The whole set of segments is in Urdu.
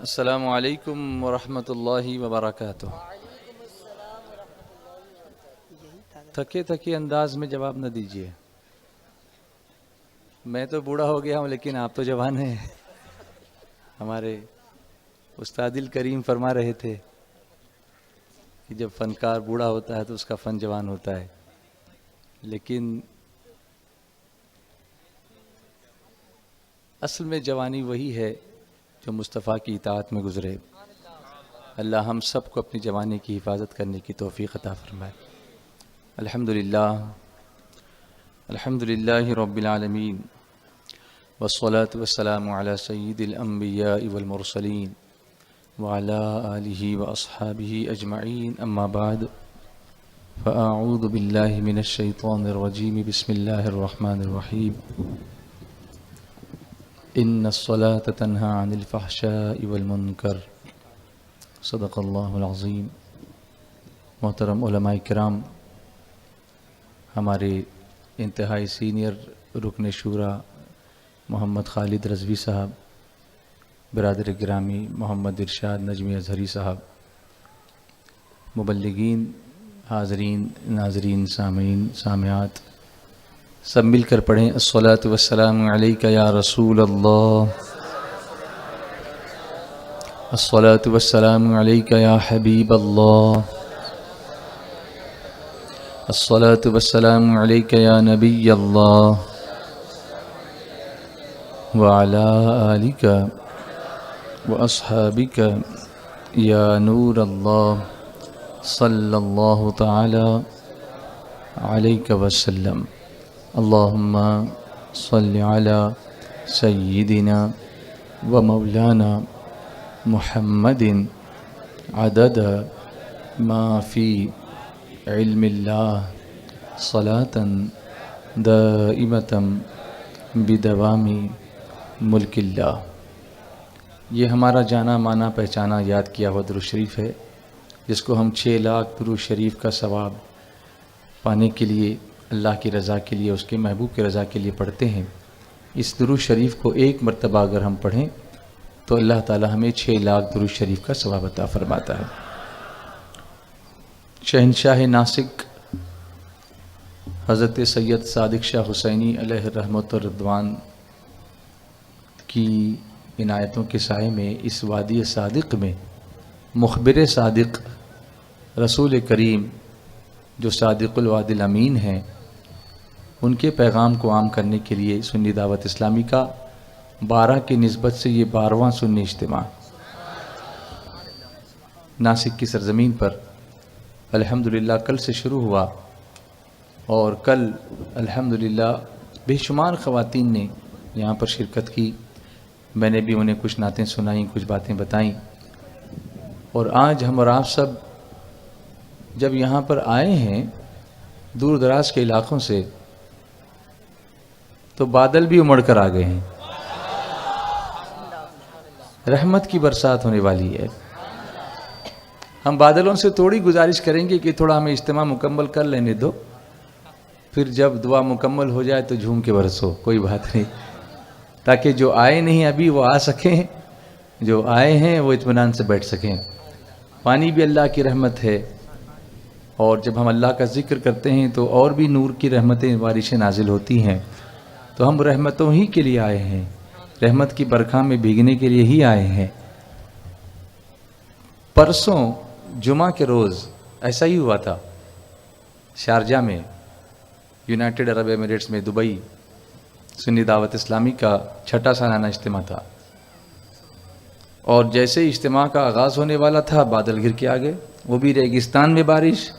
السلام علیکم ورحمۃ اللہ وبرکاتہ۔ تھکے تھکے انداز میں جواب نہ دیجیے، میں تو بوڑھا ہو گیا ہوں لیکن آپ تو جوان ہیں۔ ہمارے استاد الکریم فرما رہے تھے کہ جب فنکار بوڑھا ہوتا ہے تو اس کا فن جوان ہوتا ہے، لیکن اصل میں جوانی وہی ہے جو مصطفیٰ کی اطاعت میں گزرے۔ اللہ ہم سب کو اپنی جوانی کی حفاظت کرنے کی توفیق عطا فرمائے۔ الحمدللہ رب العالمین والصلاة والسلام علی سید الانبیاء والمرسلین وعلی آلہ واصحابہ اجمعین، اما بعد فاعوذ باللہ من الشیطان الرجیم، بسم اللہ الرحمن الرحیم۔ ان الصلاة تنہی عن الفحشاء والمنکر، صدق اللہ العظیم۔ محترم علماء کرام، ہمارے انتہائی سینئر رکن شورا محمد خالد رضوی صاحب، برادر گرامی محمد ارشاد نجمی اظہری صاحب، مبلغین، حاضرین، ناظرین، سامعین، سامعات، سب مل کر پڑھیں الصلاۃ والسلام علیک یا رسول اللہ، الصلاۃ والسلام علیک یا حبیب اللہ، الصلاۃ والسلام علیک یا نبی اللہ، وعلی آلک واصحابک یا نور اللہ، صلی اللہ تعالی علیک وسلم۔ اللہم صل علی سیدنا و مولانا محمد عدد ما فی علم اللہ، صلاة دائمة بدوام ملک اللہ۔ یہ ہمارا جانا مانا پہچانا یاد کیا ہوا درود شریف ہے، جس کو ہم 6 لاکھ درود شریف کا ثواب پانے کے لیے، اللہ کی رضا کے لیے، اس کے محبوب کی رضا کے لیے پڑھتے ہیں۔ اس درود شریف کو ایک مرتبہ اگر ہم پڑھیں تو اللہ تعالی ہمیں 6 لاکھ درود شریف کا ثواب عطا فرماتا ہے۔ شہنشاہ ناسک حضرت سید صادق شاہ حسینی علیہ رحمت الرضوان کی عنایتوں کے سائے میں اس وادی صادق میں مخبر صادق رسول کریم جو صادق الوعد الامین ہیں، ان کے پیغام کو عام کرنے کے لیے سنی دعوت اسلامی کا 12 کی نسبت سے یہ 12واں سنی اجتماع ناسک کی سرزمین پر الحمدللہ کل سے شروع ہوا، اور کل الحمدللہ بے شمار خواتین نے یہاں پر شرکت کی۔ میں نے بھی انہیں کچھ نعتیں سنائیں، کچھ باتیں بتائیں، اور آج ہم اور آپ سب جب یہاں پر آئے ہیں دور دراز کے علاقوں سے تو بادل بھی امڑ کر آ گئے ہیں، رحمت کی برسات ہونے والی ہے۔ ہم بادلوں سے تھوڑی گزارش کریں گے کہ تھوڑا ہمیں اجتماع مکمل کر لینے دو، پھر جب دعا مکمل ہو جائے تو جھوم کے برسو، کوئی بات نہیں، تاکہ جو آئے نہیں ابھی وہ آ سکیں، جو آئے ہیں وہ اطمینان سے بیٹھ سکیں۔ پانی بھی اللہ کی رحمت ہے، اور جب ہم اللہ کا ذکر کرتے ہیں تو اور بھی نور کی رحمتیں بارشیں نازل ہوتی ہیں، تو ہم رحمتوں ہی کے لیے آئے ہیں، رحمت کی برکھا میں بھیگنے کے لیے ہی آئے ہیں۔ پرسوں جمعہ کے روز ایسا ہی ہوا تھا، شارجہ میں، یونائٹڈ عرب ایمریٹس میں، دبئی، سنی دعوت اسلامی کا 6واں سالانہ اجتماع تھا، اور جیسے ہی اجتماع کا آغاز ہونے والا تھا بادل گر کے آ گئے، وہ بھی ریگستان میں بارش۔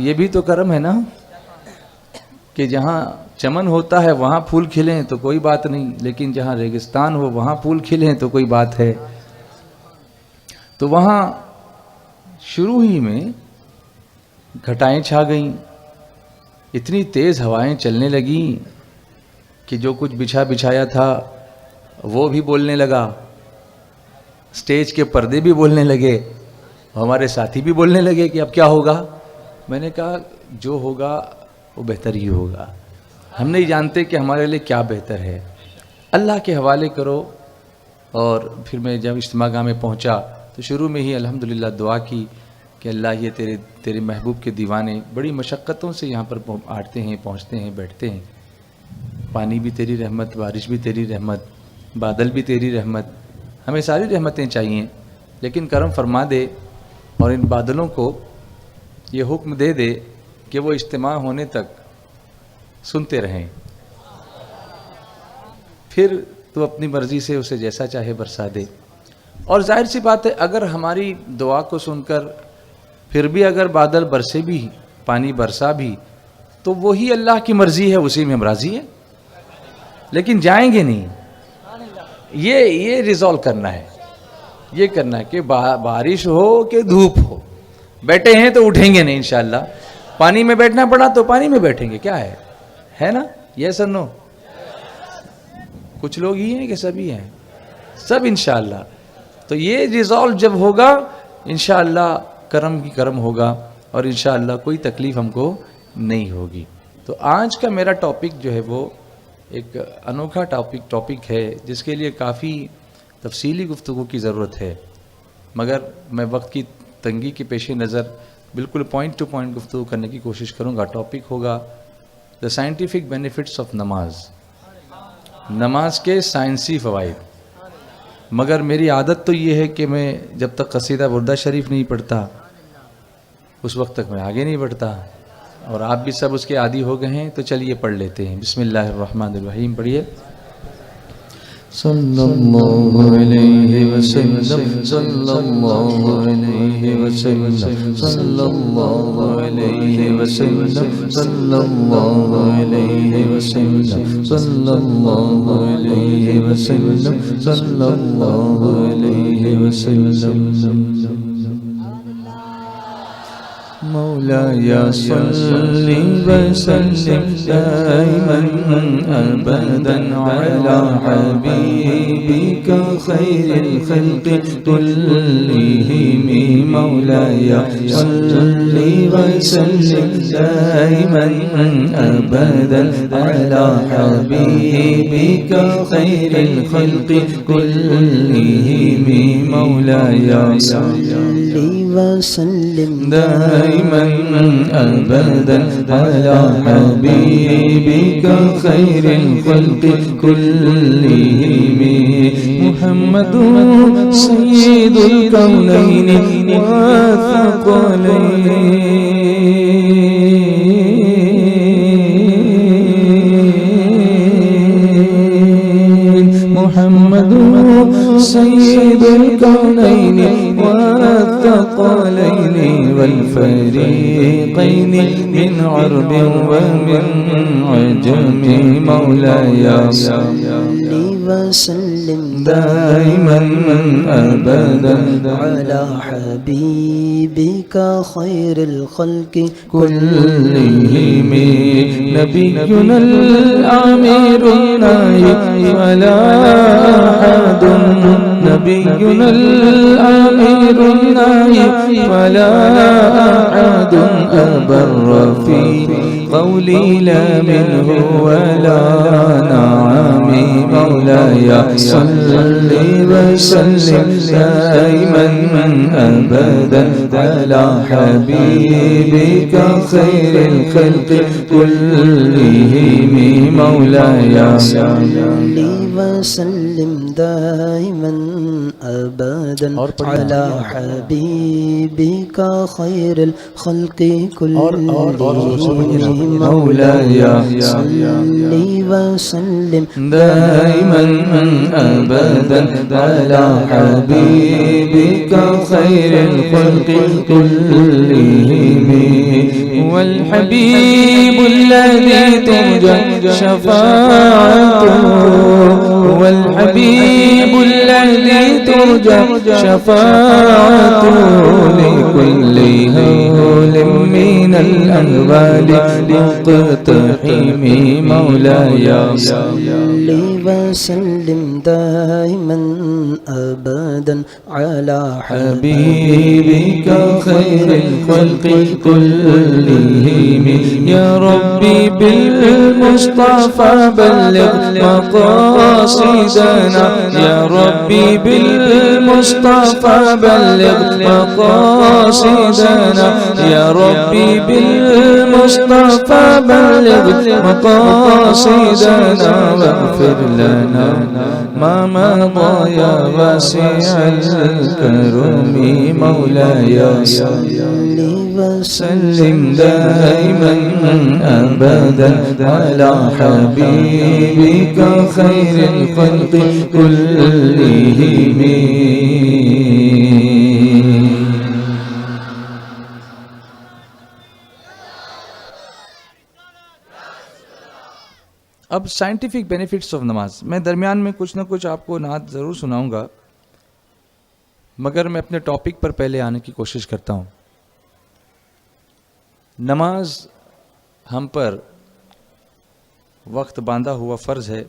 یہ بھی تو کرم ہے نا کہ جہاں چمن ہوتا ہے وہاں پھول کھلیں تو کوئی بات نہیں، لیکن جہاں ریگستان ہو وہاں پھول کھلیں تو کوئی بات ہے۔ تو وہاں شروع ہی میں گھٹائیں چھا گئیں، اتنی تیز ہوائیں چلنے لگیں کہ جو کچھ بچھایا تھا وہ بھی بولنے لگا، سٹیج کے پردے بھی بولنے لگے، ہمارے ساتھی بھی بولنے لگے کہ اب کیا ہوگا۔ میں نے کہا جو ہوگا وہ بہتر ہی ہوگا، ہم نہیں جانتے کہ ہمارے لیے کیا بہتر ہے، اللہ کے حوالے کرو، اور پھر میں جب اجتماع گاہ میں پہنچا تو شروع میں ہی الحمدللہ دعا کی کہ اللہ یہ تیرے محبوب کے دیوانے بڑی مشقتوں سے یہاں پر آتے ہیں، پہنچتے ہیں، بیٹھتے ہیں، پانی بھی تیری رحمت، بارش بھی تیری رحمت، بادل بھی تیری رحمت، ہمیں ساری رحمتیں چاہیے، لیکن کرم فرما دے اور ان بادلوں کو یہ حکم دے دے کہ وہ اجتماع ہونے تک سنتے رہیں، پھر تو اپنی مرضی سے اسے جیسا چاہے برسا دے۔ اور ظاہر سی بات ہے اگر ہماری دعا کو سن کر پھر بھی اگر بادل برسے بھی، پانی برسا بھی، تو وہی اللہ کی مرضی ہے، اسی میں ہم راضی ہیں، لیکن جائیں گے نہیں۔ یہ ریزالو کرنا ہے، یہ کرنا ہے کہ بارش ہو کہ دھوپ ہو، بیٹھے ہیں تو اٹھیں گے نہیں انشاءاللہ۔ پانی میں بیٹھنا پڑا تو پانی میں بیٹھیں گے، کیا ہے نا؟ یس اور نو؟ کچھ لوگ ہی ہیں کہ سبھی ہیں؟ سب انشاءاللہ۔ تو یہ ریزالو جب ہوگا انشاءاللہ کرم کی کرم ہوگا اور انشاءاللہ کوئی تکلیف ہم کو نہیں ہوگی۔ تو آج کا میرا ٹاپک جو ہے وہ ایک انوکھا ٹاپک ہے جس کے لیے کافی تفصیلی گفتگو کی ضرورت ہے، مگر میں وقت کی تنگی کے پیش نظر بالکل پوائنٹ ٹو پوائنٹ گفتگو کرنے کی کوشش کروں گا۔ ٹاپک ہوگا دا سائنٹیفک بینیفٹس آف نماز، نماز کے سائنسی فوائد۔ مگر میری عادت تو یہ ہے کہ میں جب تک قصیدہ بردہ شریف نہیں پڑھتا اس وقت تک میں آگے نہیں بڑھتا، اور آپ بھی سب اس کے عادی ہو گئے ہیں، تو چلیے پڑھ لیتے ہیں۔ بسم اللہ الرحمن الرحیم پڑھیے۔ صلی اللہ علیہ وسلم، صلی اللہ علیہ وسلم، صلی اللہ علیہ وسلم، صلی اللہ علیہ وسلم، صلی اللہ علیہ وسلم، صلی اللہ علیہ وسلم۔ مولاي صل وسلم دائما أبدا على حبيبك خير الخلق كلهم، مولاي صل وسلم دائما أبدا على حبيبك خير الخلق كلهم، مولاي صل وسلم دائما أبدا على حبيبك خير الخلق كلهم، محمد سيد الكونين والثقلين، محمد سيد الكونين والثقلين والفريقين من عرب ومن عجم، مولاي صل وسلم دائما أبدا على حبيبك خير الخلق كلهم، نبينا الأمير الناهي فلا أحد، نبينا الأمير الناهي فلا أحد أبر في قولي لا منه ولا نعم، مولاي صل وسلم دائما أبدا على حبيبك خير الخلق كلهم، مولاي صل وسلم دائما أبدا على حبيبك خير الخلق كلهم، مولاي صل وسلم دائما أبدا على حبيبك خير الخلق كلهم، والحبيب الذي ترجى شفاعته، والحبيب الذي ترجى شفاعته لكل هول من الأهوال مقتحم، مولاي صل وسلم دائما أبدا على حبيبك خير الخلق كلهم، يا ربي بالمصطفى بلغ مقاصدنا يا ربي بالمصطفى بلغ مقاصدنا يا ربي بالمصطفى بلغ مقاصدنا واغفر لنا ما مضى يا واسع الكرم مولاي صل وسلم دائما ابدا على حبيبك خير الخلق كلهم. اب سائنٹیفک بینیفٹس آف نماز. میں درمیان میں کچھ نہ کچھ آپ کو نعت ضرور سناؤں گا، مگر میں اپنے ٹاپک پر پہلے آنے کی کوشش کرتا ہوں. نماز ہم پر وقت باندھا ہوا فرض ہے.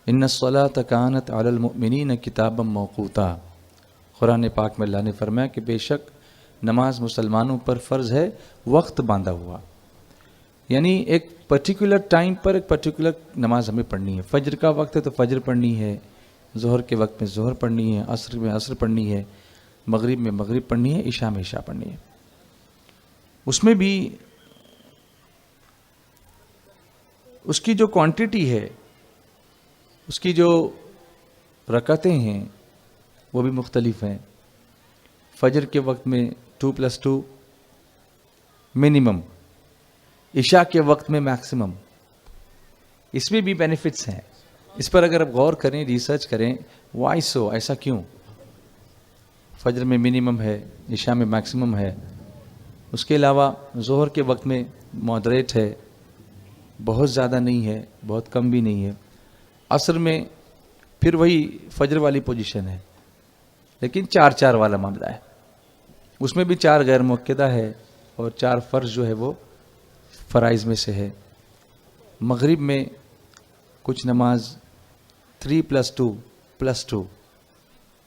ان الصلاۃ کانت علی المؤمنین کتابا موقوتا. قرآن پاک میں اللہ نے فرمایا کہ بے شک نماز مسلمانوں پر فرض ہے وقت باندھا ہوا، یعنی ایک پرٹیکولر ٹائم پر ایک پرٹیکولر نماز ہمیں پڑھنی ہے. فجر کا وقت ہے تو فجر پڑھنی ہے، ظہر کے وقت میں ظہر پڑھنی ہے، عصر میں عصر پڑھنی ہے، مغرب میں مغرب پڑھنی ہے، عشاء میں عشاء پڑھنی ہے. اس میں بھی اس کی جو کوانٹٹی ہے، اس کی جو رکعتیں ہیں وہ بھی مختلف ہیں. فجر کے وقت میں 2+2 منیمم، عشاء کے وقت میں میکسیمم. اس میں بھی بینیفٹس ہیں. اس پر اگر آپ غور کریں، ریسرچ کریں، وائی سو، ایسا کیوں؟ فجر میں منیمم ہے، عشاء میں میکسیمم ہے. اس کے علاوہ ظہر کے وقت میں مودریٹ ہے، بہت زیادہ نہیں ہے، بہت کم بھی نہیں ہے. عصر میں پھر وہی فجر والی پوزیشن ہے، لیکن 4 والا معاملہ ہے. اس میں بھی 4 غیر مؤکدہ ہے اور 4 فرض جو ہے وہ فرائض میں سے ہے. مغرب میں کچھ نماز 3+2+2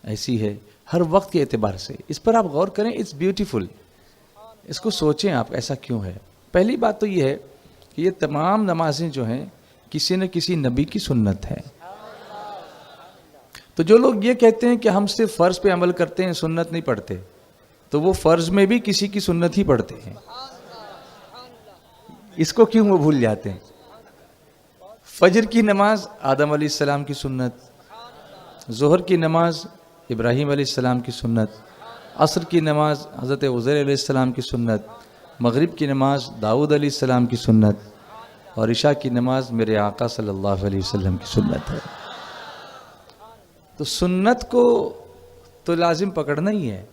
ایسی ہے ہر وقت کے اعتبار سے. اس پر آپ غور کریں، اٹس بیوٹیفل. اس کو سوچیں آپ ایسا کیوں ہے. پہلی بات تو یہ ہے کہ یہ تمام نمازیں جو ہیں کسی نہ کسی نبی کی سنت ہے. تو جو لوگ یہ کہتے ہیں کہ ہم صرف فرض پہ عمل کرتے ہیں، سنت نہیں پڑھتے، تو وہ فرض میں بھی کسی کی سنت ہی پڑھتے ہیں. اس کو کیوں وہ بھول جاتے ہیں؟ فجر کی نماز آدم علیہ السلام کی سنت، ظہر کی نماز ابراہیم علیہ السلام کی سنت، عصر کی نماز حضرت عزیر علیہ السلام کی سنت، مغرب کی نماز داؤد علیہ السلام کی سنت، اور عشاء کی نماز میرے آقا صلی اللہ علیہ وسلم کی سنت ہے. تو سنت کو تو لازم پکڑنا ہی ہے،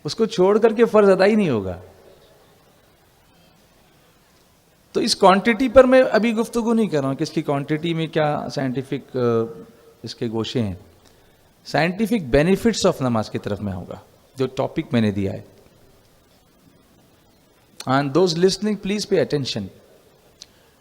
اس کو چھوڑ کر کے فرض ادا ہی نہیں ہوگا. تو اس کوانٹٹی پر میں ابھی گفتگو نہیں کر رہا ہوں کہ اس کی کوانٹٹی میں کیا سائنٹیفک اس کے گوشے ہیں. سائنٹیفک بینیفٹس آف نماز کی طرف میں ہوگا جو ٹاپک میں نے دیا ہے. And those listening, please pay attention.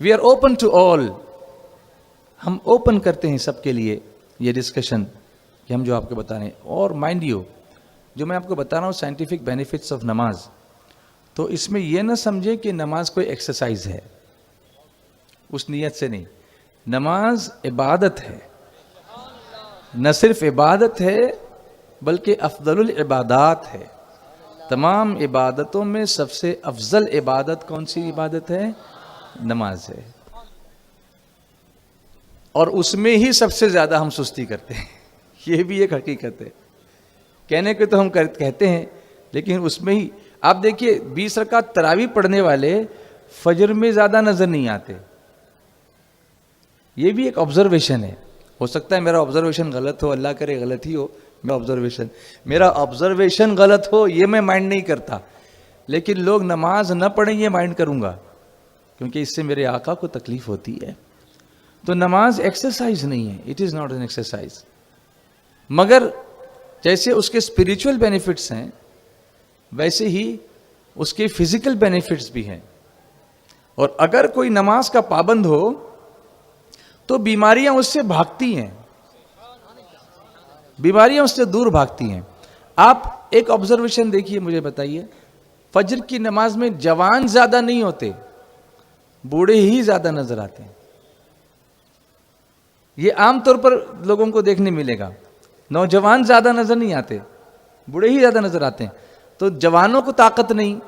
We are open to all. ہم اوپن کرتے ہیں سب کے لیے یہ ڈسکشن کہ ہم جو آپ کو بتا رہے ہیں. اور مائنڈ یو، جو میں آپ کو بتا رہا ہوں سائنٹیفک بینیفٹس آف نماز، تو اس میں یہ نہ سمجھیں کہ نماز کوئی ایکسرسائز ہے. اس نیت سے نہیں. نماز عبادت ہے، نہ صرف عبادت ہے بلکہ افضل العبادات ہے. تمام عبادتوں میں سب سے افضل عبادت کون سی عبادت ہے؟ نماز ہے. اور اس میں ہی سب سے زیادہ ہم سستی کرتے ہیں. یہ بھی ایک حقیقت ہے. کہنے کے تو ہم کہتے ہیں، لیکن اس میں ہی آپ دیکھیے 20 رکعت تراویح پڑھنے والے فجر میں زیادہ نظر نہیں آتے. یہ بھی ایک آبزرویشن ہے. ہو سکتا ہے میرا آبزرویشن غلط ہو، اللہ کرے غلط ہی ہو. میرا آبزرویشن غلط ہو یہ میں مائنڈ نہیں کرتا، لیکن لوگ نماز نہ پڑھیں یہ مائنڈ کروں گا. کیونکہ اس سے میرے آقا کو تکلیف ہوتی ہے. تو نماز ایکسرسائز نہیں ہے, it is not an exercise. مگر جیسے اس کے اسپریچول بینیفٹس ہیں ویسے ہی اس کے فزیکل بینیفٹس بھی ہیں. اور اگر کوئی نماز کا پابند ہو تو بیماریاں اس سے بھاگتی ہیں, بیماریاں اس سے دور بھاگتی ہیں. آپ ایک آبزرویشن دیکھیے, مجھے بتائیے, فجر کی نماز میں جوان زیادہ نہیں ہوتے, بوڑھے ہی زیادہ نظر آتے ہیں. یہ عام طور پر لوگوں کو دیکھنے ملے گا. نوجوان زیادہ نظر نہیں آتے, بوڑھے ہی زیادہ نظر آتے ہیں. تو جوانوں کو طاقت نہیں,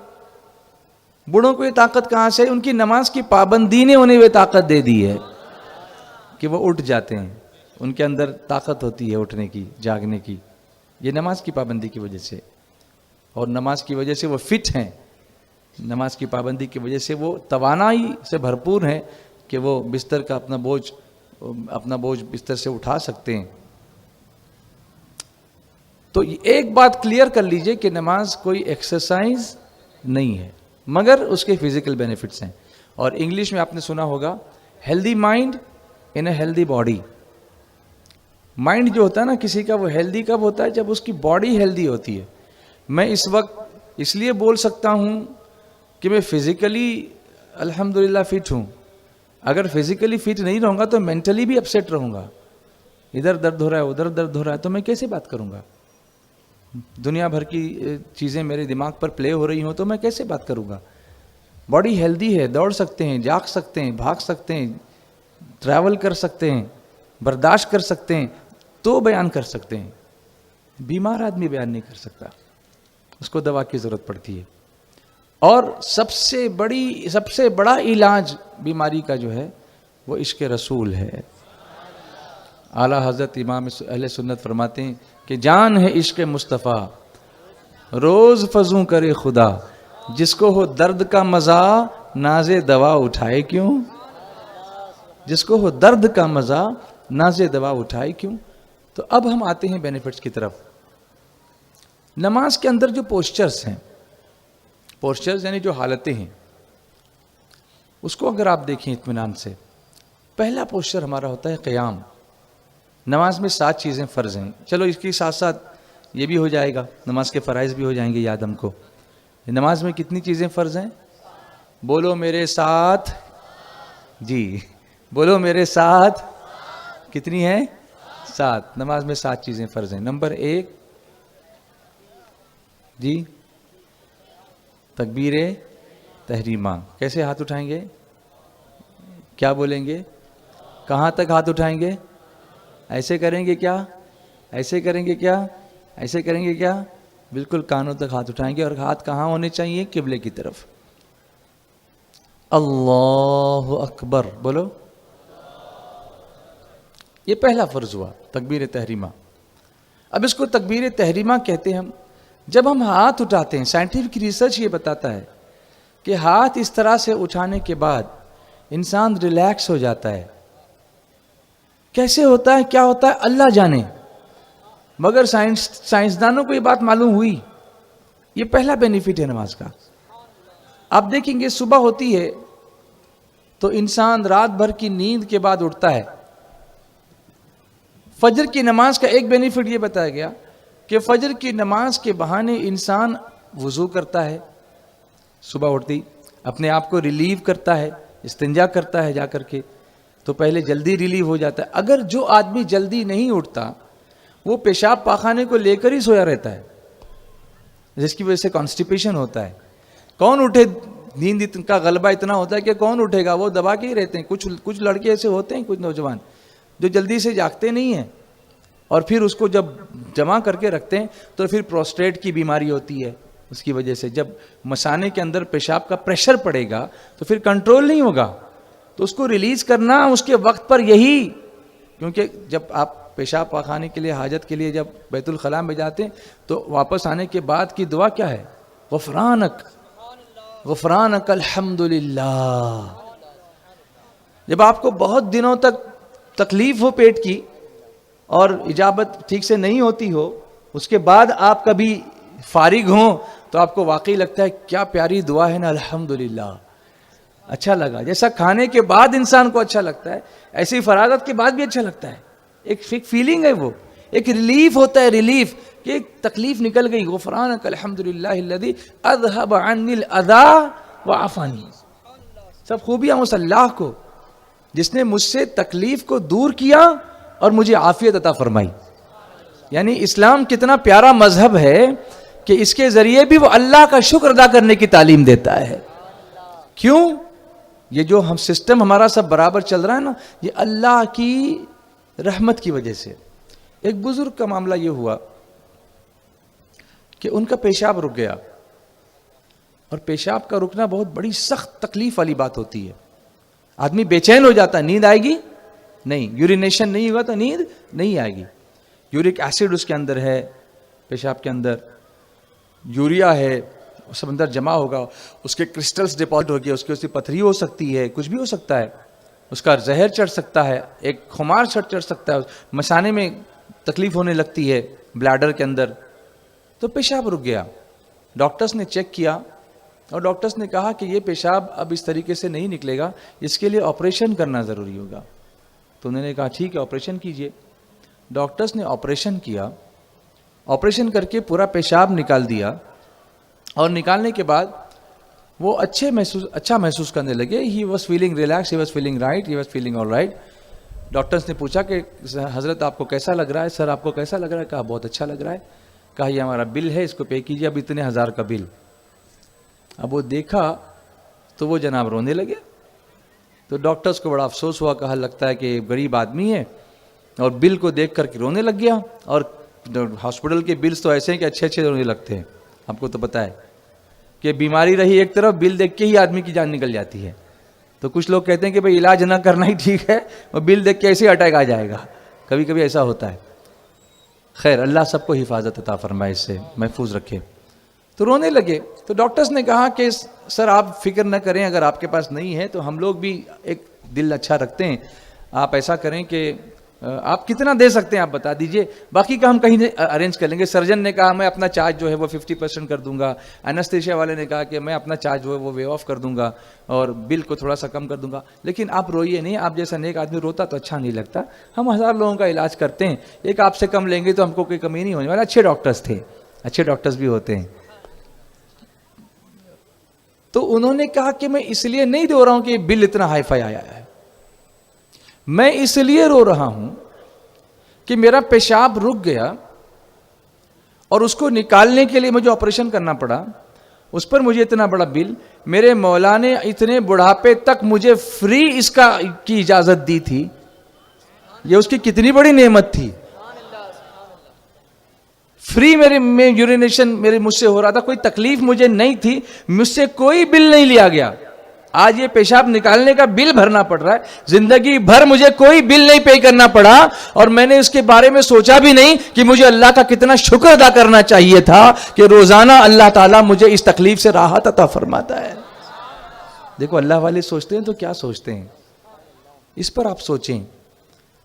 بوڑھوں کو یہ طاقت کہاں سے؟ ان کی نماز کی پابندی نے انہیں وہ طاقت دے دی ہے کہ وہ اٹھ جاتے ہیں, ان کے اندر طاقت ہوتی ہے اٹھنے کی, جاگنے کی. یہ نماز کی پابندی کی وجہ سے, اور نماز کی وجہ سے وہ فٹ ہیں, نماز کی پابندی کی وجہ سے وہ توانائی سے بھرپور ہیں کہ وہ بستر کا اپنا بوجھ بستر سے اٹھا سکتے ہیں. تو ایک بات کلیئر کر لیجئے کہ نماز کوئی ایکسرسائز نہیں ہے, مگر اس کے فزیکل بینیفٹس ہیں. اور انگلش میں آپ نے سنا ہوگا, healthy mind in a healthy body. Mind جو ہوتا ہے نا کسی کا, وہ ہیلدی کب ہوتا ہے؟ جب اس کی باڈی ہیلدی ہوتی ہے. میں اس وقت اس لیے بول سکتا ہوں کہ میں فزیکلی الحمدللہ فٹ ہوں. اگر فزیکلی فٹ نہیں رہوں گا تو مینٹلی بھی اپسیٹ رہوں گا. ادھر درد ہو رہا ہے, ادھر درد ہو رہا ہے, تو میں کیسے بات کروں گا؟ دنیا بھر کی چیزیں میرے دماغ پر پلے ہو رہی ہوں تو میں کیسے بات کروں گا؟ باڈی ہیلدی ہے, دوڑ سکتے ہیں, جاگ سکتے ہیں, بھاگ سکتے ہیں, ٹریول کر سکتے ہیں, برداشت کر سکتے ہیں, تو بیان کر سکتے ہیں. بیمار آدمی بیان نہیں کر سکتا, اس کو دوا کی ضرورت پڑتی ہے. اور سب سے بڑا علاج بیماری کا جو ہے وہ عشق رسول ہے. اعلیٰ حضرت امام اہل سنت فرماتے ہیں کہ جان ہے عشق مصطفیٰ, روز فزوں کرے خدا, جس کو ہو درد کا مزہ ناز دوا اٹھائے کیوں, جس کو ہو درد کا مزہ ناز دوا اٹھائے کیوں. تو اب ہم آتے ہیں بینیفٹس کی طرف. نماز کے اندر جو پوسچرز ہیں, پوسچرز یعنی جو حالتیں ہیں, اس کو اگر آپ دیکھیں اطمینان سے, پہلا پوسچر ہمارا ہوتا ہے قیام. نماز میں 7 چیزیں فرض ہیں. چلو اس کے ساتھ ساتھ یہ بھی ہو جائے گا, نماز کے فرائض بھی ہو جائیں گے یاد ہم کو. نماز میں کتنی چیزیں فرض ہیں؟ بولو میرے ساتھ, جی بولو میرے ساتھ, کتنی ہیں؟ 7. نماز میں 7 چیزیں فرض ہیں. نمبر 1, جی تکبیر تحریمہ. کیسے ہاتھ اٹھائیں گے؟ کیا بولیں گے؟ کہاں تک ہاتھ اٹھائیں گے؟ ایسے کریں گے کیا؟ ایسے کریں گے کیا؟ ایسے کریں گے کیا؟ بالکل کانوں تک ہاتھ اٹھائیں گے. اور ہاتھ کہاں ہونے چاہیے؟ قبلے کی طرف. اللہ اکبر بولو. یہ پہلا فرض ہوا, تکبیر تحریمہ. اب اس کو تکبیر تحریمہ کہتے ہیں ہم جب ہم ہاتھ اٹھاتے ہیں. سائنٹیفک ریسرچ یہ بتاتا ہے کہ ہاتھ اس طرح سے اٹھانے کے بعد انسان ریلیکس ہو جاتا ہے. کیسے ہوتا ہے, کیا ہوتا ہے, اللہ جانے, مگر سائنسدانوں کو یہ بات معلوم ہوئی. یہ پہلا بینیفٹ ہے نماز کا. آپ دیکھیں گے صبح ہوتی ہے تو انسان رات بھر کی نیند کے بعد اٹھتا ہے. فجر کی نماز کا ایک بینیفٹ یہ بتایا گیا کہ فجر کی نماز کے بہانے انسان وضو کرتا ہے, صبح اٹھتی اپنے آپ کو ریلیو کرتا ہے, استنجا کرتا ہے جا کر کے, تو پہلے جلدی ریلیو ہو جاتا ہے. اگر جو آدمی جلدی نہیں اٹھتا وہ پیشاب پاخانے کو لے کر ہی سویا رہتا ہے, جس کی وجہ سے کانسٹیپیشن ہوتا ہے. کون اٹھے, نیند کا غلبہ اتنا ہوتا ہے کہ کون اٹھے گا, وہ دبا کے ہی رہتے ہیں. کچھ لڑکے ایسے ہوتے ہیں, کچھ نوجوان جو جلدی سے جاگتے نہیں ہیں, اور پھر اس کو جب جمع کر کے رکھتے ہیں تو پھر پروسٹیٹ کی بیماری ہوتی ہے. اس کی وجہ سے جب مثانے کے اندر پیشاب کا پریشر پڑے گا تو پھر کنٹرول نہیں ہوگا, تو اس کو ریلیز کرنا اس کے وقت پر یہی, کیونکہ جب آپ پیشاب پاخانے کے لیے, حاجت کے لیے جب بیت الخلاء میں جاتے ہیں تو واپس آنے کے بعد کی دعا کیا ہے؟ غفرانک غفرانک الحمدللہ. جب آپ کو بہت دنوں تک تکلیف ہو پیٹ کی اور اجابت ٹھیک سے نہیں ہوتی ہو, اس کے بعد آپ کبھی فارغ ہوں تو آپ کو واقعی لگتا ہے کیا پیاری دعا ہے نا الحمدللہ. اچھا لگا. جیسا کھانے کے بعد انسان کو اچھا لگتا ہے ایسے ہی فرادت کے بعد بھی اچھا لگتا ہے. ایک فیلنگ ہے, وہ ایک ریلیف ہوتا ہے, ریلیف کہ ایک تکلیف نکل گئی. غفرانک الحمدللہ الذی اذهب عنی الاذى وعافانی. سب خوبیاں اس اللہ کو جس نے مجھ سے تکلیف کو دور کیا اور مجھے عافیت عطا فرمائی. یعنی اسلام کتنا پیارا مذہب ہے کہ اس کے ذریعے بھی وہ اللہ کا شکر ادا کرنے کی تعلیم دیتا ہے. کیوں؟ یہ جو ہم سسٹم ہمارا سب برابر چل رہا ہے نا, یہ اللہ کی رحمت کی وجہ سے. ایک بزرگ کا معاملہ یہ ہوا کہ ان کا پیشاب رک گیا, اور پیشاب کا رکنا بہت بڑی سخت تکلیف والی بات ہوتی ہے. آدمی بے چین ہو جاتا ہے, نیند آئے گی نہیں, یورینیشن نہیں ہوا تو نیند نہیں آئے گی. یورک ایسڈ اس کے اندر ہے, پیشاب کے اندر یوریا ہے, سب اندر جمع ہوگا, اس کے کرسٹلز ڈپازٹ ہو گیا, اس کی پتھری ہو سکتی ہے, کچھ بھی ہو سکتا ہے, اس کا زہر چڑھ سکتا ہے, ایک خمار چڑھ سکتا ہے, مثانے میں تکلیف ہونے لگتی ہے بلیڈر کے اندر. تو پیشاب رک گیا. ڈاکٹرز نے چیک کیا اور ڈاکٹرز نے کہا کہ یہ پیشاب اب اس طریقے سے نہیں نکلے گا, اس کے لیے آپریشن کرنا ضروری ہوگا. تو انہوں نے کہا ٹھیک ہے آپریشن کیجئے. ڈاکٹرز نے آپریشن کیا, آپریشن کر کے پورا پیشاب نکال دیا, اور نکالنے کے بعد وہ اچھا محسوس کرنے لگے. He was feeling relax, he was feeling right, he was feeling all right. Doctors نے پوچھا کہ حضرت آپ کو کیسا لگ رہا ہے, سر آپ کو کیسا لگ رہا ہے؟ کہا بہت اچھا لگ رہا ہے. کہا یہ ہمارا بل ہے, اس کو پے کیجیے, اب اتنے ہزار کا بل. اب وہ دیکھا تو وہ جناب رونے لگے. تو ڈاکٹرز کو بڑا افسوس ہوا, کہا لگتا ہے کہ غریب آدمی ہے, اور بل کو دیکھ کر کے رونے لگ گیا. اور ہاسپٹل کے بلز تو ایسے ہیں کہ اچھے رونے لگتے ہیں. آپ کو تو پتہ ہے کہ بیماری رہی ایک طرف, بل دیکھ کے ہی آدمی کی جان نکل جاتی ہے. تو کچھ لوگ کہتے ہیں کہ بھئی علاج نہ کرنا ہی ٹھیک ہے, اور بل دیکھ کے ایسے اٹیک آ جائے گا. کبھی کبھی ایسا ہوتا ہے. خیر اللہ سب کو حفاظت عطا فرمائے, اس سے محفوظ رکھے. تو رونے لگے. تو ڈاکٹرز نے کہا کہ سر آپ فکر نہ کریں, اگر آپ کے پاس نہیں ہے تو ہم لوگ بھی ایک دل اچھا رکھتے ہیں. آپ ایسا کریں کہ آپ کتنا دے سکتے ہیں آپ بتا دیجئے, باقی کا ہم کہیں ارینج کر لیں گے. سرجن نے کہا میں اپنا چارج جو ہے وہ 50% کر دوں گا. انستھیشیا والے نے کہا کہ میں اپنا چارج جو ہے وہ ویو آف کر دوں گا, اور بل کو تھوڑا سا کم کر دوں گا. لیکن آپ روئیے نہیں, آپ جیسا نیک آدمی روتا تو اچھا نہیں لگتا. ہم 1000 لوگوں کا علاج کرتے ہیں, ایک آپ سے کم لیں گے تو ہم کو کوئی کمی نہیں ہونے والا. اچھے ڈاکٹرز تھے, اچھے ڈاکٹرز بھی ہوتے ہیں. تو انہوں نے کہا کہ میں اس لیے نہیں رو رہا ہوں کہ یہ بل اتنا ہائی فائی آیا ہے, میں اس لیے رو رہا ہوں کہ میرا پیشاب رک گیا, اور اس کو نکالنے کے لیے مجھے آپریشن کرنا پڑا. اس پر مجھے اتنا بڑا بل, میرے مولا نے اتنے بڑھاپے تک مجھے فری اس کی اجازت دی تھی. یہ اس کی کتنی بڑی نعمت تھی. فری میں یورینیشن مجھ سے ہو رہا تھا, کوئی تکلیف مجھے نہیں تھی, مجھ سے کوئی بل نہیں لیا گیا. آج یہ پیشاب نکالنے کا بل بھرنا پڑ رہا ہے, زندگی بھر مجھے کوئی بل نہیں پے کرنا پڑا, اور میں نے اس کے بارے میں سوچا بھی نہیں کہ مجھے اللہ کا کتنا شکر ادا کرنا چاہیے تھا کہ روزانہ اللہ تعالیٰ مجھے اس تکلیف سے راحت عطا فرماتا ہے. دیکھو اللہ والے سوچتے ہیں تو کیا سوچتے ہیں, اس پر آپ سوچیں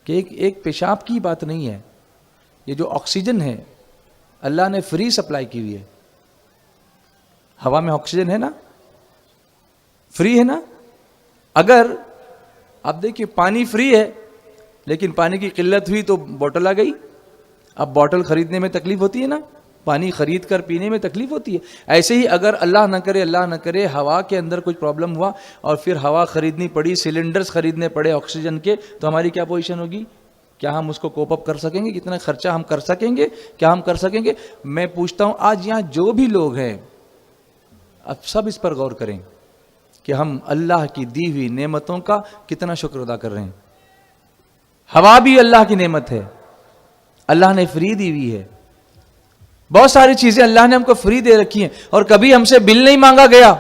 کہ ایک پیشاب کی بات نہیں ہے. یہ جو آکسیجن ہے اللہ نے فری سپلائی کی ہوئی ہے. ہوا میں آکسیجن ہے نا, فری ہے نا. اگر آپ دیکھیے پانی فری ہے, لیکن پانی کی قلت ہوئی تو بوٹل آ گئی. اب بوٹل خریدنے میں تکلیف ہوتی ہے نا, پانی خرید کر پینے میں تکلیف ہوتی ہے. ایسے ہی اگر اللہ نہ کرے ہوا کے اندر کچھ پرابلم ہوا, اور پھر ہوا خریدنی پڑی, سلنڈرز خریدنے پڑے آکسیجن کے, تو ہماری کیا پوزیشن ہوگی؟ کیا ہم اس کو کوپ اپ کر سکیں گے؟ کتنا خرچہ ہم کر سکیں گے؟ کیا ہم کر سکیں گے؟ میں پوچھتا ہوں آج یہاں جو بھی لوگ ہیں, اب سب اس پر غور کریں کہ ہم اللہ کی دی ہوئی نعمتوں کا کتنا شکر ادا کر رہے ہیں. ہوا بھی اللہ کی نعمت ہے, اللہ نے فری دی ہوئی ہے. بہت ساری چیزیں اللہ نے ہم کو فری دے رکھی ہیں, اور کبھی ہم سے بل نہیں مانگا گیا,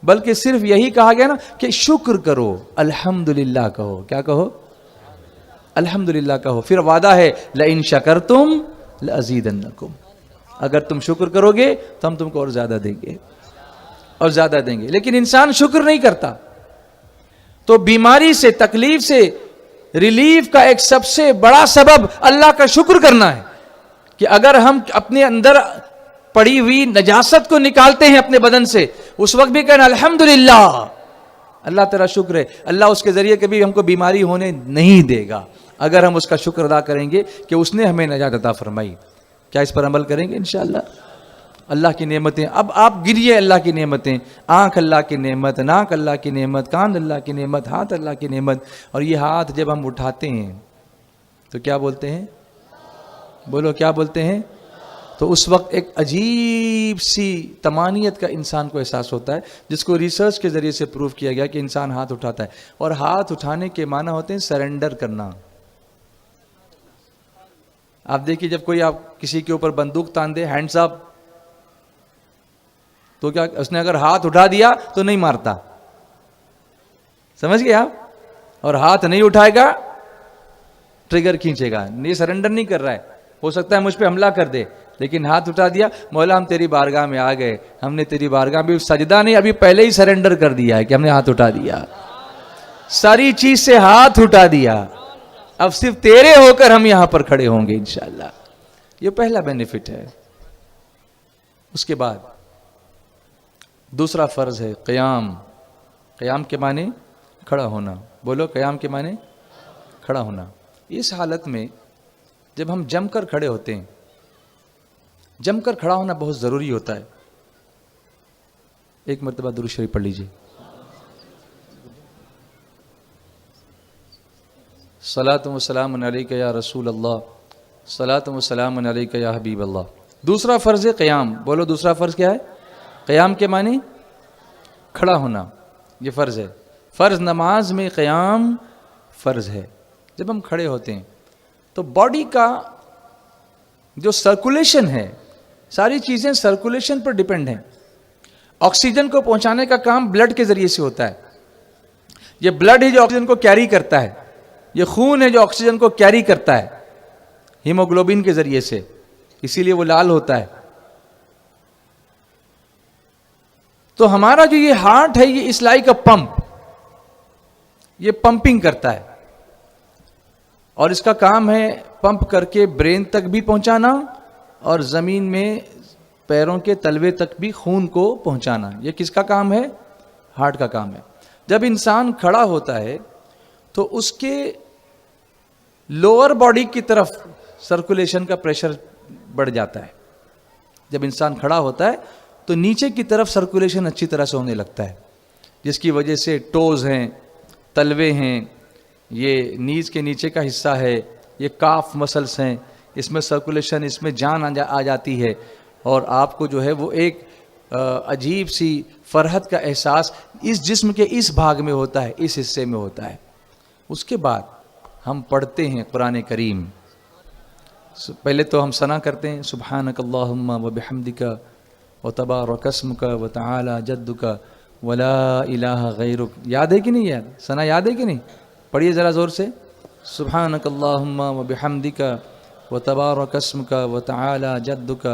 بلکہ صرف یہی کہا گیا نا کہ شکر کرو, الحمدللہ کہو. کیا کہو؟ الحمدللہ کہو. پھر وعدہ ہے لئن شکرتم لازیدنکم, اگر تم شکر کرو گے تو ہم تم کو اور زیادہ دیں گے, اور زیادہ دیں گے. لیکن انسان شکر نہیں کرتا. تو بیماری سے, تکلیف سے ریلیف کا ایک سب سے بڑا سبب اللہ کا شکر کرنا ہے. کہ اگر ہم اپنے اندر پڑی ہوئی نجاست کو نکالتے ہیں اپنے بدن سے, اس وقت بھی کہنا الحمدللہ, اللہ تیرا شکر ہے. اللہ اس کے ذریعے کبھی ہم کو بیماری ہونے نہیں دے گا اگر ہم اس کا شکر ادا کریں گے کہ اس نے ہمیں نجات عطا فرمائی. کیا اس پر عمل کریں گے انشاءاللہ؟ اللہ کی نعمتیں. اب آپ گریے اللہ کی نعمتیں. آنکھ اللہ کی نعمت، ناک اللہ کی نعمت، کان اللہ کی نعمت، ہاتھ اللہ کی نعمت. اور یہ ہاتھ جب ہم اٹھاتے ہیں تو کیا بولتے ہیں؟ بولو کیا بولتے ہیں؟ تو اس وقت ایک عجیب سی طمانینت کا انسان کو احساس ہوتا ہے، جس کو ریسرچ کے ذریعے سے پروف کیا گیا کہ انسان ہاتھ اٹھاتا ہے. اور ہاتھ اٹھانے کے معنی ہوتے ہیں سرنڈر کرنا. آپ دیکھیے جب کوئی آپ کسی کے اوپر بندوق تان دے، ہینڈز اپ، تو کیا اس نے اگر ہاتھ اٹھا دیا تو نہیں مارتا، سمجھ گئے آپ؟ اور ہاتھ نہیں اٹھائے گا ٹریگر کھینچے گا. یہ سرنڈر نہیں کر رہا ہے. ہو سکتا ہے مجھ پہ حملہ کر دے، لیکن ہاتھ اٹھا دیا، مولا ہم تیری بارگاہ میں آ گئے، ہم نے تیری بارگاہ میں سجدہ نہیں، ابھی پہلے ہی سرنڈر کر دیا ہے کہ ہم نے ہاتھ اٹھا دیا، ساری چیز سے ہاتھ اٹھا دیا، اب صرف تیرے ہو کر ہم یہاں پر کھڑے ہوں گے انشاءاللہ. یہ پہلا بینیفٹ ہے. اس کے بعد دوسرا فرض ہے قیام. قیام کے معنی کھڑا ہونا. بولو قیام کے معنی کھڑا ہونا. اس حالت میں جب ہم جم کر کھڑے ہوتے ہیں، جم کر کھڑا ہونا بہت ضروری ہوتا ہے. ایک مرتبہ درود شریف پڑھ لیجیے. صلاۃ و سلام علیک یا رسول اللہ، صلاۃ و سلام علیک یا حبیب اللہ. دوسرا فرض ہے قیام. بولو دوسرا فرض کیا ہے؟ قیام کے معنی کھڑا ہونا. یہ فرض ہے. فرض نماز میں قیام فرض ہے. جب ہم کھڑے ہوتے ہیں تو باڈی کا جو سرکولیشن ہے، ساری چیزیں سرکولیشن پر ڈیپینڈ ہیں. آکسیجن کو پہنچانے کا کام بلڈ کے ذریعے سے ہوتا ہے. یہ بلڈ ہی جو آکسیجن کو کیری کرتا ہے، یہ خون ہے جو آکسیجن کو کیری کرتا ہے ہیموگلوبن کے ذریعے سے، اسی لیے وہ لال ہوتا ہے. تو ہمارا جو یہ ہارٹ ہے، یہ اس لائک اے پمپ، یہ پمپنگ کرتا ہے، اور اس کا کام ہے پمپ کر کے برین تک بھی پہنچانا اور زمین میں پیروں کے تلوے تک بھی خون کو پہنچانا. یہ کس کا کام ہے؟ ہارٹ کا کام ہے. جب انسان کھڑا ہوتا ہے تو اس کے لوور باڈی کی طرف سرکولیشن کا پریشر بڑھ جاتا ہے. جب انسان کھڑا ہوتا ہے تو نیچے کی طرف سرکولیشن اچھی طرح سے ہونے لگتا ہے، جس کی وجہ سے ٹوز ہیں، تلوے ہیں، یہ نیز کے نیچے کا حصہ ہے، یہ کاف مسلس ہیں، اس میں سرکولیشن، اس میں جان آ جاتی ہے، اور آپ کو جو ہے وہ ایک عجیب سی فرحت کا احساس اس جسم کے اس بھاگ میں ہوتا ہے، اس حصے میں ہوتا ہے. اس کے بعد ہم پڑھتے ہیں قرآن کریم. پہلے تو ہم ثنا کرتے ہیں، سبحانک اللہم و بحمدک و تبارک اسمک و تعالی جدک ولا الہ غیرک. یاد ہے کہ نہیں؟ یاد ثنا یاد ہے کہ نہیں؟ پڑھیے ذرا زور سے. سبحانک اللہم و بحمدک و تبارک اسمک و تعالی جدک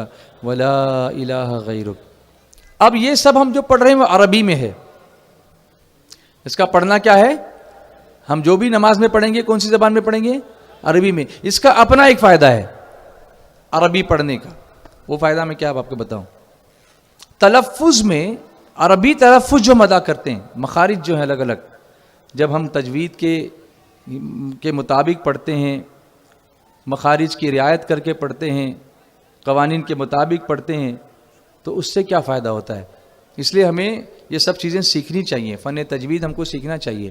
ولا الہ غیرک. اب یہ سب ہم جو پڑھ رہے ہیں وہ عربی میں ہے. اس کا پڑھنا کیا ہے؟ ہم جو بھی نماز میں پڑھیں گے کون سی زبان میں پڑھیں گے؟ عربی میں. اس کا اپنا ایک فائدہ ہے عربی پڑھنے کا. وہ فائدہ میں کیا آپ کو بتاؤں. تلفظ میں عربی تلفظ جو ہم ادا کرتے ہیں، مخارج جو ہیں الگ الگ، جب ہم تجوید کے مطابق پڑھتے ہیں، مخارج کی رعایت کر کے پڑھتے ہیں، قوانین کے مطابق پڑھتے ہیں، تو اس سے کیا فائدہ ہوتا ہے. اس لیے ہمیں یہ سب چیزیں سیکھنی چاہیے. فن تجوید ہم کو سیکھنا چاہیے.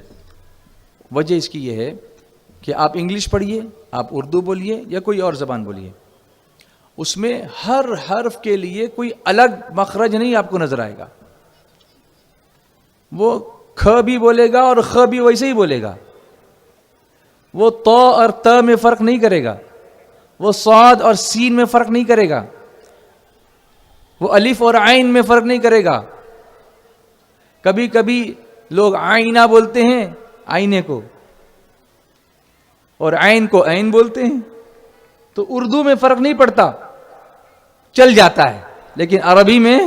وجہ اس کی یہ ہے کہ آپ انگلش پڑھیے، آپ اردو بولیے یا کوئی اور زبان بولیے، اس میں ہر حرف کے لیے کوئی الگ مخرج نہیں آپ کو نظر آئے گا. وہ کھ بھی بولے گا اور خ بھی ویسے ہی بولے گا. وہ تو اور ت میں فرق نہیں کرے گا. وہ صاد اور سین میں فرق نہیں کرے گا. وہ الف اور عین میں فرق نہیں کرے گا. کبھی کبھی لوگ آئینہ بولتے ہیں، آئینے کو، اور عین کو عین بولتے ہیں. تو اردو میں فرق نہیں پڑتا، چل جاتا ہے، لیکن عربی میں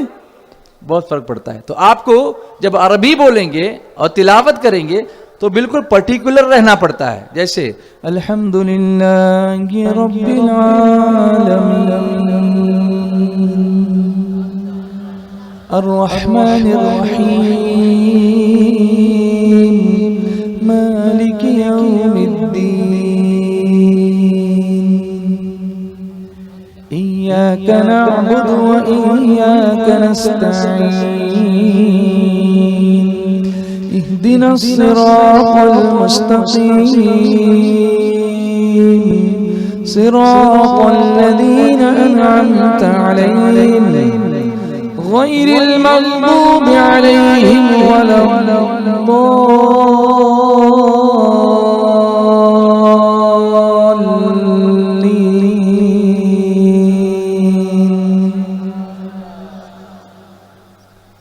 بہت فرق پڑتا ہے. تو آپ کو جب عربی بولیں گے اور تلاوت کریں گے تو بالکل پرٹیکولر رہنا پڑتا ہے. جیسے الحمدللہ رب العالمین الرحمن الرحیم نعبد وإياك نستعين اهدنا الصراط المستقيم صراط الذين أنعمت عليهم غير المغضوب عليهم ولا الضالين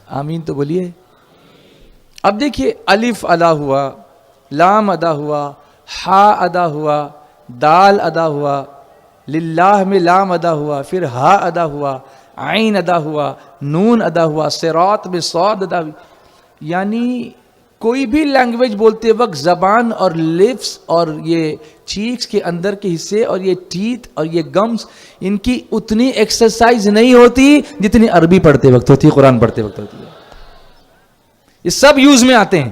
آمین تو بولیے. اب دیکھیے الف ادا ہوا, لام ادا ہوا, ہا ادا ہوا, دال ادا ہوا, للہ میں لام ادا ہوا, پھر ہا ادا ہوا, عین ادا ہوا, نون ادا ہوا, صراط میں صاد ادا ہوا. یعنی کوئی بھی لینگویج بولتے وقت زبان اور لپس اور یہ چیکس کے اندر کے حصے اور یہ ٹیتھ اور یہ گمز, ان کی اتنی ایکسرسائز نہیں ہوتی جتنی عربی پڑھتے وقت ہوتی ہے, قرآن پڑھتے وقت ہوتی ہے. یہ سب یوز میں آتے ہیں.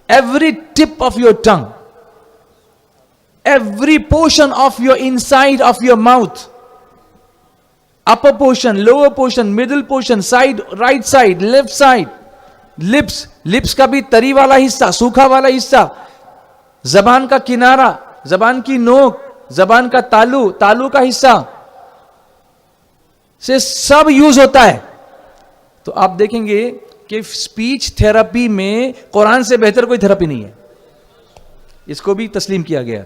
Every tip of your tongue, every portion of your inside of your mouth, upper portion, lower portion, middle portion, side, right side, left side, lips کا بھی تری والا حصہ, سوکھا والا حصہ, زبان کا کنارہ, زبان کی نوک, زبان کا تالو کا حصہ سے سب یوز ہوتا ہے. تو آپ دیکھیں گے کہ اسپیچ تھراپی میں قرآن سے بہتر کوئی تھراپی نہیں ہے. اس کو بھی تسلیم کیا گیا,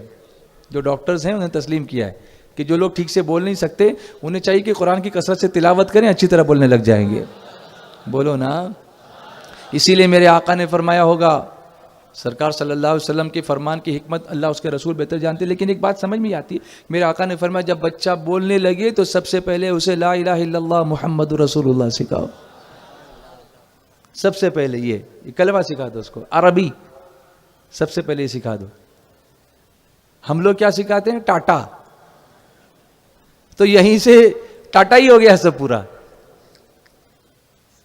جو ڈاکٹرز ہیں انہیں تسلیم کیا ہے کہ جو لوگ ٹھیک سے بول نہیں سکتے انہیں چاہیے کہ قرآن کی کثرت سے تلاوت کریں, اچھی طرح بولنے لگ جائیں گے. بولو نا. اسی لیے میرے آقا نے فرمایا ہوگا, سرکار صلی اللہ علیہ وسلم کے فرمان کی حکمت اللہ اس کے رسول بہتر جانتے, لیکن ایک بات سمجھ میں آتی ہے. میرے آقا نے فرمایا جب بچہ بولنے لگے تو سب سے پہلے اسے لا الہ الا اللہ محمد رسول اللہ سکھاؤ. سب سے پہلے یہ کلمہ سکھا دو اس کو, عربی سب سے پہلے یہ سکھا دو. ہم لوگ کیا سکھاتے ہیں؟ ٹاٹا. تو یہیں سے ٹاٹا ہی ہو گیا سب پورا.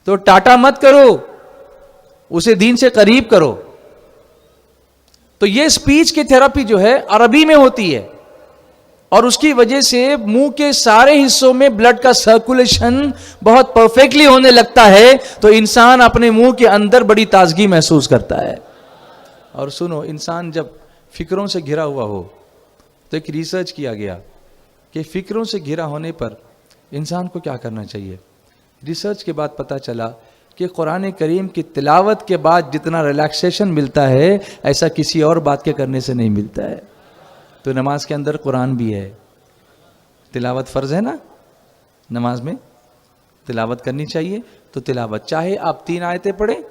تو ٹاٹا مت کرو, اسے دین سے قریب کرو. تو یہ سپیچ کی تھراپی جو ہے عربی میں ہوتی ہے, اور اس کی وجہ سے منہ کے سارے حصوں میں بلڈ کا سرکولیشن بہت پرفیکٹلی ہونے لگتا ہے, تو انسان اپنے منہ کے اندر بڑی تازگی محسوس کرتا ہے. اور سنو, انسان جب فکروں سے گھرا ہوا ہو, تو ایک ریسرچ کیا گیا کہ فکروں سے گھرا ہونے پر انسان کو کیا کرنا چاہیے. ریسرچ کے بعد پتہ چلا کہ قرآن کریم کی تلاوت کے بعد جتنا ریلیکسیشن ملتا ہے ایسا کسی اور بات کے کرنے سے نہیں ملتا ہے. تو نماز کے اندر قرآن بھی ہے, تلاوت فرض ہے نا, نماز میں تلاوت کرنی چاہیے. تو تلاوت چاہے آپ 3 آیتیں پڑھیں,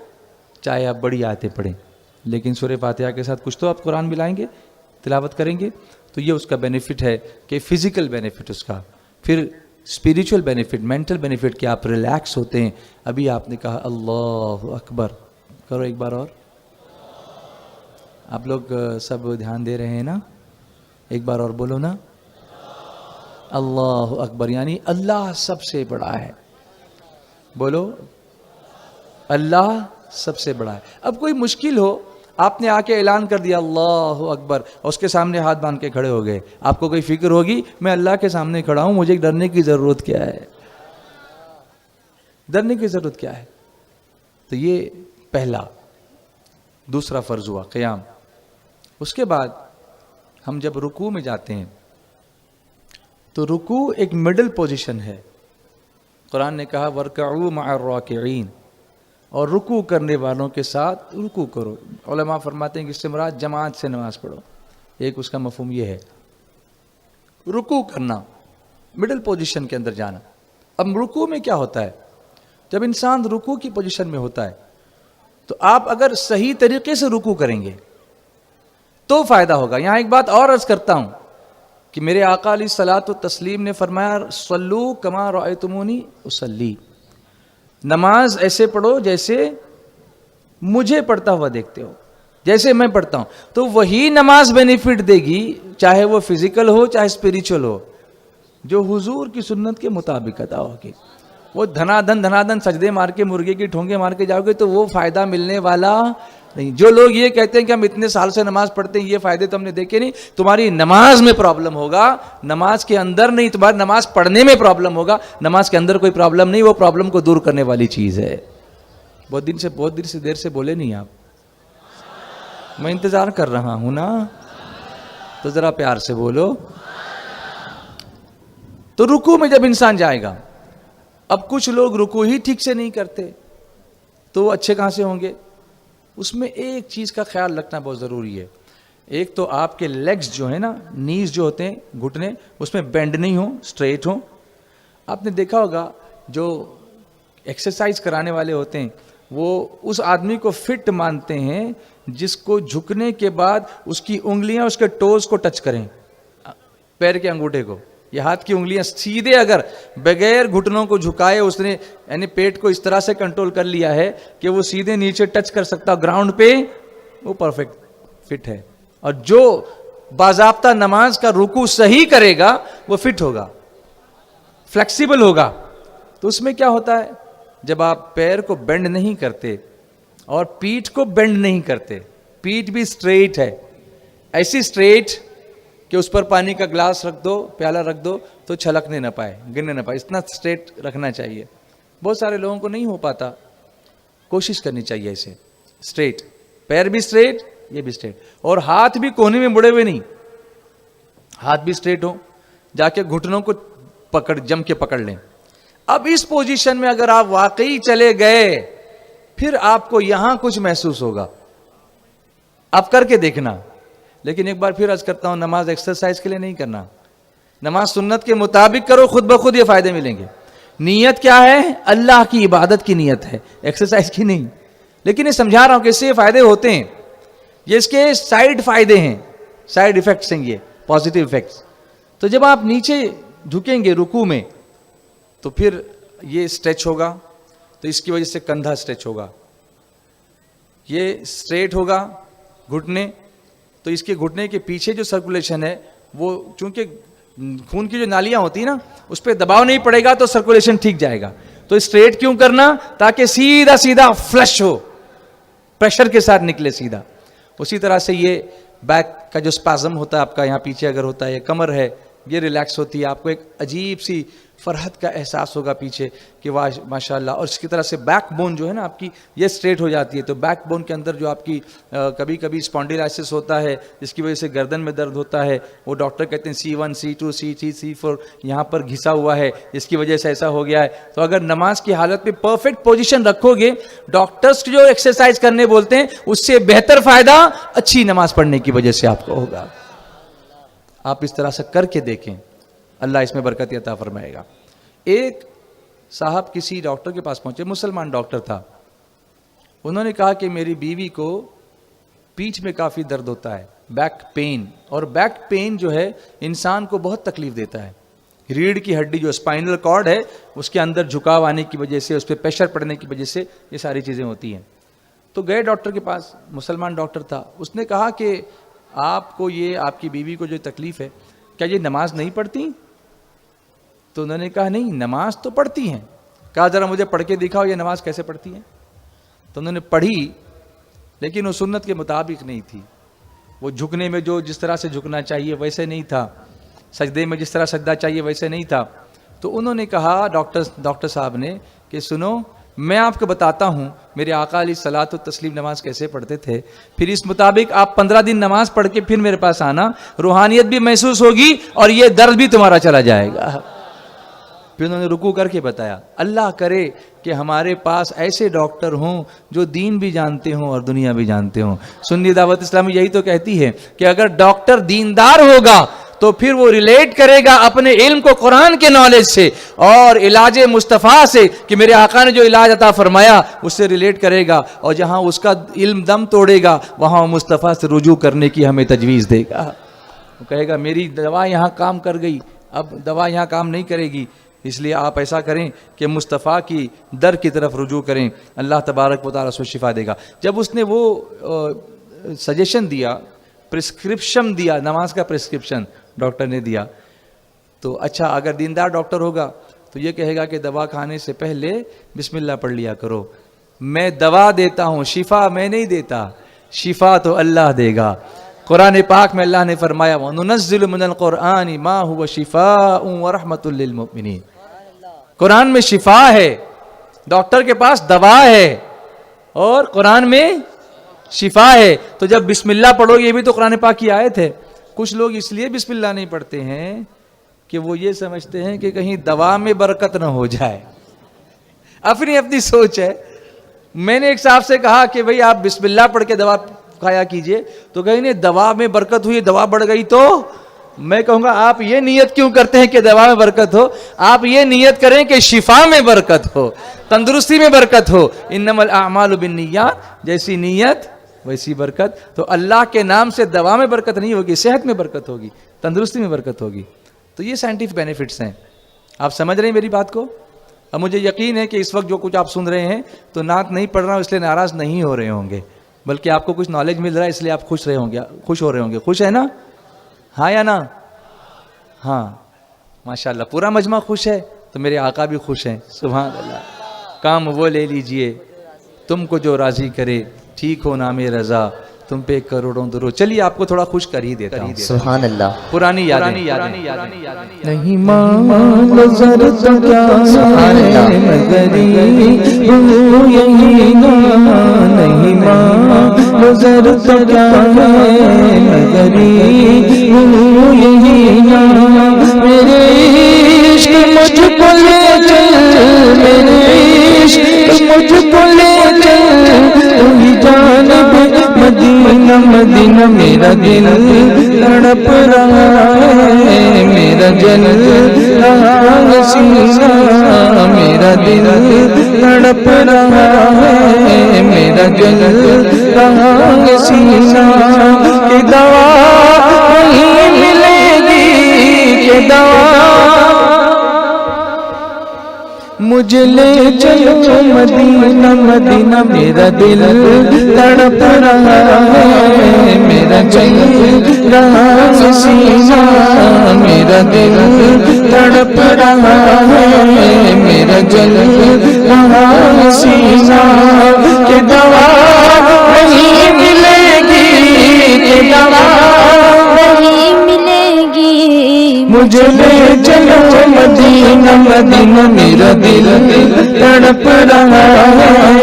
چاہے آپ بڑی آیتیں پڑھیں, لیکن سورہ فاتحہ کے ساتھ کچھ تو آپ قرآن ملائیں گے, تلاوت کریں گے. تو یہ اس کا بینیفٹ ہے کہ فزیکل بینیفٹ اس کا, پھر اسپریچول بینیفٹ, مینٹل بینیفٹ کہ آپ ریلیکس ہوتے ہیں. ابھی آپ نے کہا اللہ اکبر, کرو ایک بار اور. آپ لوگ سب دھیان دے رہے ہیں نا, ایک بار اور بولو نا, اللہ اکبر. یعنی اللہ سب سے بڑا ہے. بولو, اللہ سب سے بڑا ہے. اب کوئی مشکل ہو, آپ نے آ کے اعلان کر دیا اللہ اکبر, اور اس کے سامنے ہاتھ باندھ کے کھڑے ہو گئے, آپ کو کوئی فکر ہوگی میں اللہ کے سامنے کھڑا ہوں, مجھے ڈرنے کی ضرورت کیا ہے؟ ڈرنے کی ضرورت کیا ہے؟ تو یہ پہلا. دوسرا فرض ہوا قیام. اس کے بعد ہم جب رکوع میں جاتے ہیں تو رکوع ایک مڈل پوزیشن ہے. قرآن نے کہا وَارْكَعُوا مَعَ الرَّاكِعِينَ, اور رکوع کرنے والوں کے ساتھ رکوع کرو. علماء فرماتے ہیں کہ اس سے مراد جماعت سے نماز پڑھو. ایک اس کا مفہوم یہ ہے, رکوع کرنا, مڈل پوزیشن کے اندر جانا. اب رکوع میں کیا ہوتا ہے؟ جب انسان رکوع کی پوزیشن میں ہوتا ہے تو آپ اگر صحیح طریقے سے رکوع کریں گے تو فائدہ ہوگا. یہاں ایک بات اور عرض کرتا ہوں کہ میرے آقا علیہ الصلوۃ والتسلیم نے فرمایا صلو کما رأیتمونی اصلی, نماز ایسے پڑھو جیسے مجھے پڑھتا ہوا دیکھتے ہو, جیسے میں پڑھتا ہوں. تو وہی نماز بینیفٹ دے گی, چاہے وہ فزیکل ہو چاہے اسپریچول ہو, جو حضور کی سنت کے مطابق ادا ہوگی. وہ دھنا دھن سجدے مار کے مرغے کی ٹھونگے مار کے جاؤ گے تو وہ فائدہ ملنے والا نہیں. جو لوگ یہ کہتے ہیں کہ ہم اتنے سال سے نماز پڑھتے ہیں یہ فائدے تو ہم نے دیکھے نہیں, تمہاری نماز میں پرابلم ہوگا, نماز کے اندر نہیں, تمہاری نماز پڑھنے میں پرابلم ہوگا, نماز کے اندر کوئی پرابلم نہیں, وہ پرابلم کو دور کرنے والی چیز ہے. بہت دیر سے بولے نہیں آپ, میں انتظار کر رہا ہوں نا, تو ذرا پیار سے بولو. تو رکوع میں جب انسان جائے گا, اب کچھ لوگ رکوع ہی ٹھیک سے نہیں کرتے تو وہ اچھے کہاں سے ہوں گے؟ اس میں ایک چیز کا خیال رکھنا بہت ضروری ہے. ایک تو آپ کے لیگز جو ہیں نا, نیز جو ہوتے ہیں, گھٹنے, اس میں بینڈ نہیں ہوں, اسٹریٹ ہوں. آپ نے دیکھا ہوگا جو ایکسرسائز کرانے والے ہوتے ہیں وہ اس آدمی کو فٹ مانتے ہیں جس کو جھکنے کے بعد اس کی انگلیاں اس کے ٹوز کو ٹچ کریں, پیر کے انگوٹھے کو, یہ ہاتھ کی انگلیاں سیدھے اگر بغیر گھٹنوں کو جھکائے اس نے یعنی پیٹ کو اس طرح سے کنٹرول کر لیا ہے کہ وہ سیدھے نیچے ٹچ کر سکتا گراؤنڈ پہ, وہ پرفیکٹ فٹ ہے. اور جو باضابطہ نماز کا رکوع صحیح کرے گا وہ فٹ ہوگا, فلیکسیبل ہوگا. تو اس میں کیا ہوتا ہے, جب آپ پیر کو بینڈ نہیں کرتے اور پیٹھ کو بینڈ نہیں کرتے, پیٹھ بھی اسٹریٹ ہے, ایسی اسٹریٹ کہ اس پر پانی کا گلاس رکھ دو, پیالہ رکھ دو تو چھلکنے نہ پائے, گرنے نہ پائے, اتنا اسٹریٹ رکھنا چاہیے. بہت سارے لوگوں کو نہیں ہو پاتا, کوشش کرنی چاہیے ایسے اسٹریٹ, پیر بھی اسٹریٹ, یہ بھی اسٹریٹ, اور ہاتھ بھی کونے میں مڑے ہوئے نہیں, ہاتھ بھی اسٹریٹ ہو, جا کے گھٹنوں کو جم کے پکڑ لیں. اب اس پوزیشن میں اگر آپ واقعی چلے گئے پھر آپ کو یہاں کچھ محسوس ہوگا, اب کر کے دیکھنا. لیکن ایک بار پھر عرض کرتا ہوں, نماز ایکسرسائز کے لیے نہیں کرنا, نماز سنت کے مطابق کرو, خود بخود یہ فائدے ملیں گے. نیت کیا ہے؟ اللہ کی عبادت کی نیت ہے, ایکسرسائز کی نہیں. لیکن یہ سمجھا رہا ہوں کہ اس سے یہ فائدے ہوتے ہیں, یہ اس کے سائیڈ فائدے ہیں, سائیڈ ایفیکٹس ہیں, یہ پازیٹیو ایفیکٹس. تو جب آپ نیچے جھکیں گے رکوع میں تو پھر یہ اسٹریچ ہوگا, تو اس کی وجہ سے کندھا اسٹریچ ہوگا, یہ اسٹریٹ ہوگا گھٹنے, تو اس کے گھٹنے کے پیچھے جو سرکولیشن ہے وہ چونکہ خون کی جو نالیاں ہوتی ہیں نا اس پہ دباؤ نہیں پڑے گا تو سرکولیشن ٹھیک جائے گا. تو اسٹریٹ کیوں کرنا؟ تاکہ سیدھا سیدھا فلش ہو, پریشر کے ساتھ نکلے سیدھا. اسی طرح سے یہ بیک کا جو اسپازم ہوتا ہے آپ کا یہاں پیچھے اگر ہوتا ہے, یہ کمر ہے, یہ ریلیکس ہوتی ہے, آپ کو ایک عجیب سی فرحت کا احساس ہوگا پیچھے کہ واہ ماشاء اللہ. اور اس کی طرح سے بیک بون جو ہے نا آپ کی یہ اسٹریٹ ہو جاتی ہے, تو بیک بون کے اندر جو آپ کی کبھی کبھی اسپونڈیلائسس ہوتا ہے جس کی وجہ سے گردن میں درد ہوتا ہے, وہ ڈاکٹر کہتے ہیں C1 C2 C3 C4 یہاں پر گھسا ہوا ہے, جس کی وجہ سے ایسا ہو گیا ہے. تو اگر نماز کی حالت میں پرفیکٹ پوزیشن رکھو گے, ڈاکٹرز جو ایکسرسائز کرنے بولتے ہیں اس سے بہتر فائدہ اچھی نماز پڑھنے کی وجہ سے آپ کو ہوگا. آپ اس طرح سے کر کے دیکھیں, اللہ اس میں برکت عطا فرمائے گا. ایک صاحب کسی ڈاکٹر کے پاس پہنچے, مسلمان ڈاکٹر تھا. انہوں نے کہا کہ میری بیوی کو پیٹھ میں کافی درد ہوتا ہے, بیک پین, اور بیک پین جو ہے انسان کو بہت تکلیف دیتا ہے. ریڑھ کی ہڈی جو اسپائنل کارڈ ہے اس کے اندر جھکاؤ آنے کی وجہ سے, اس پہ پریشر پڑنے کی وجہ سے یہ ساری چیزیں ہوتی ہیں. تو گئے ڈاکٹر کے پاس, مسلمان ڈاکٹر تھا. اس نے کہا کہ آپ کو یہ آپ کی بیوی کو جو تکلیف ہے کیا یہ نماز نہیں پڑھتی؟ تو انہوں نے کہا نہیں, نماز تو پڑھتی ہیں. کہا ذرا مجھے پڑھ کے دکھاؤ یہ نماز کیسے پڑھتی ہیں. تو انہوں نے پڑھی, لیکن وہ سنت کے مطابق نہیں تھی. وہ جھکنے میں جو جس طرح سے جھکنا چاہیے ویسے نہیں تھا, سجدے میں جس طرح سجدہ چاہیے ویسے نہیں تھا. تو انہوں نے کہا ڈاکٹر صاحب نے کہ سنو, میں آپ کو بتاتا ہوں میرے آقا علیہ الصلوۃ والتسلیم نماز کیسے پڑھتے تھے, پھر اس مطابق آپ 15 دن نماز پڑھ کے پھر میرے پاس آنا, روحانیت بھی محسوس ہوگی اور یہ درد بھی تمہارا چلا جائے گا. پھر انہوں نے رکوع کر کے بتایا. اللہ کرے کہ ہمارے پاس ایسے ڈاکٹر ہوں جو دین بھی جانتے ہوں اور دنیا بھی جانتے ہوں. سنی دعوت اسلامی یہی تو کہتی ہے کہ اگر ڈاکٹر دیندار ہوگا تو پھر وہ ریلیٹ کرے گا اپنے علم کو قرآن کے نالج سے اور علاج مصطفیٰ سے, کہ میرے آقا نے جو علاج عطا فرمایا اس سے ریلیٹ کرے گا, اور جہاں اس کا علم دم توڑے گا وہاں مصطفیٰ سے رجوع کرنے کی ہمیں تجویز دے گا. وہ کہے گا میری دوا یہاں کام کر گئی, اب دوا یہاں کام نہیں کرے گی, اس لیے آپ ایسا کریں کہ مصطفیٰ کی در کی طرف رجوع کریں, اللہ تبارک و تعالیٰ اس کو شفا دے گا. جب اس نے وہ سجیشن دیا, پرسکرپشن دیا, نماز کا پرسکرپشن ڈاکٹر نے دیا, تو اچھا اگر دیندار ڈاکٹر ہوگا تو یہ کہے گا کہ دوا کھانے سے پہلے بسم اللہ پڑھ لیا کرو, میں دوا دیتا ہوں، شفا میں نہیں دیتا، شفا تو اللہ دے گا۔ قرآن پاک میں اللہ نے فرمایا وَنُنَزِّلُ مِنَ الْقُرْآنِ مَا هُوَ شِفَاءٌ وَرَحْمَةٌ لِّلْمُؤْمِنِينَ۔ قرآن میں شفا ہے، ڈاکٹر کے پاس دوا ہے، اور قرآن میں شفا ہے۔ تو جب بسم اللہ پڑھو گے، یہ بھی تو قرآن پاک کی آیت ہے۔ کچھ لوگ اس لیے بسم اللہ نہیں پڑھتے ہیں کہ وہ یہ سمجھتے ہیں کہ کہیں دوا میں برکت نہ ہو جائے، اپنی سوچ ہے۔ میں نے ایک صاحب سے کہا کہ بھئی آپ بسم اللہ پڑھ کے دوا کھایا کیجئے، تو کہیں نہیں دوا میں برکت ہوئی، دوا بڑھ گئی تو میں کہوں گا آپ یہ نیت کیوں کرتے ہیں کہ دوا میں برکت ہو؟ آپ یہ نیت کریں کہ شفا میں برکت ہو، تندرستی میں برکت ہو۔ انما الاعمال بالنیات، جیسی نیت ویسی برکت۔ تو اللہ کے نام سے دوا میں برکت نہیں ہوگی، صحت میں برکت ہوگی، تندرستی میں برکت ہوگی۔ تو یہ سائنٹیفک بینیفٹس ہیں۔ آپ سمجھ رہے ہیں میری بات کو؟ اب مجھے یقین ہے کہ اس وقت جو کچھ آپ سن رہے ہیں تو نعت نہیں پڑھ رہا ہوں اس لیے ناراض نہیں ہو رہے ہوں گے، بلکہ آپ کو کچھ نالج مل رہا ہے اس لیے آپ خوش ہو رہے ہوں گے۔ خوش ہے نا؟ ہاں یا نا؟ ہاں ماشاءاللہ، پورا مجمع خوش ہے تو میرے آقا بھی خوش ہیں، سبحان اللہ۔ کام وہ لے لیجئے تم کو جو راضی کرے، ٹھیک ہو نام رضا تم پہ کروڑوں درود۔ چلیے آپ کو تھوڑا خوش کر ہی دیتا ہوں۔ سبحان اللہ۔ پرانی یادیں نہیں مان نظر تو کیا ہے مگری یہی نا، نہیں مان نظر تو کیا ہے مگری یہی نا، میرے عشق مجھ کو لے چل، میرے عشق مجھ کو لے چل، وہی جانب مدینہ مدینہ، میرا دل تڑپ رہا ہے، میرا دل رہا سینہ، میرا دل تڑپ رہا ہے، میرا دل رہا سینہ، کہ دوا نہیں ملے گی، کہ دوا مجھے لے چلو مدینہ مدینہ، میرا دل تڑپ رہا ہے، میرا دل رہا سینہ، میرا دل تڑپ رہا ہے، میرا دل رہا سینہ، کہ دوا نہیں ملے گی، کہ دوا نہیں ملے گی، مجھے لے چلو مدینہ مدینہ، میرا دل تڑپ رہا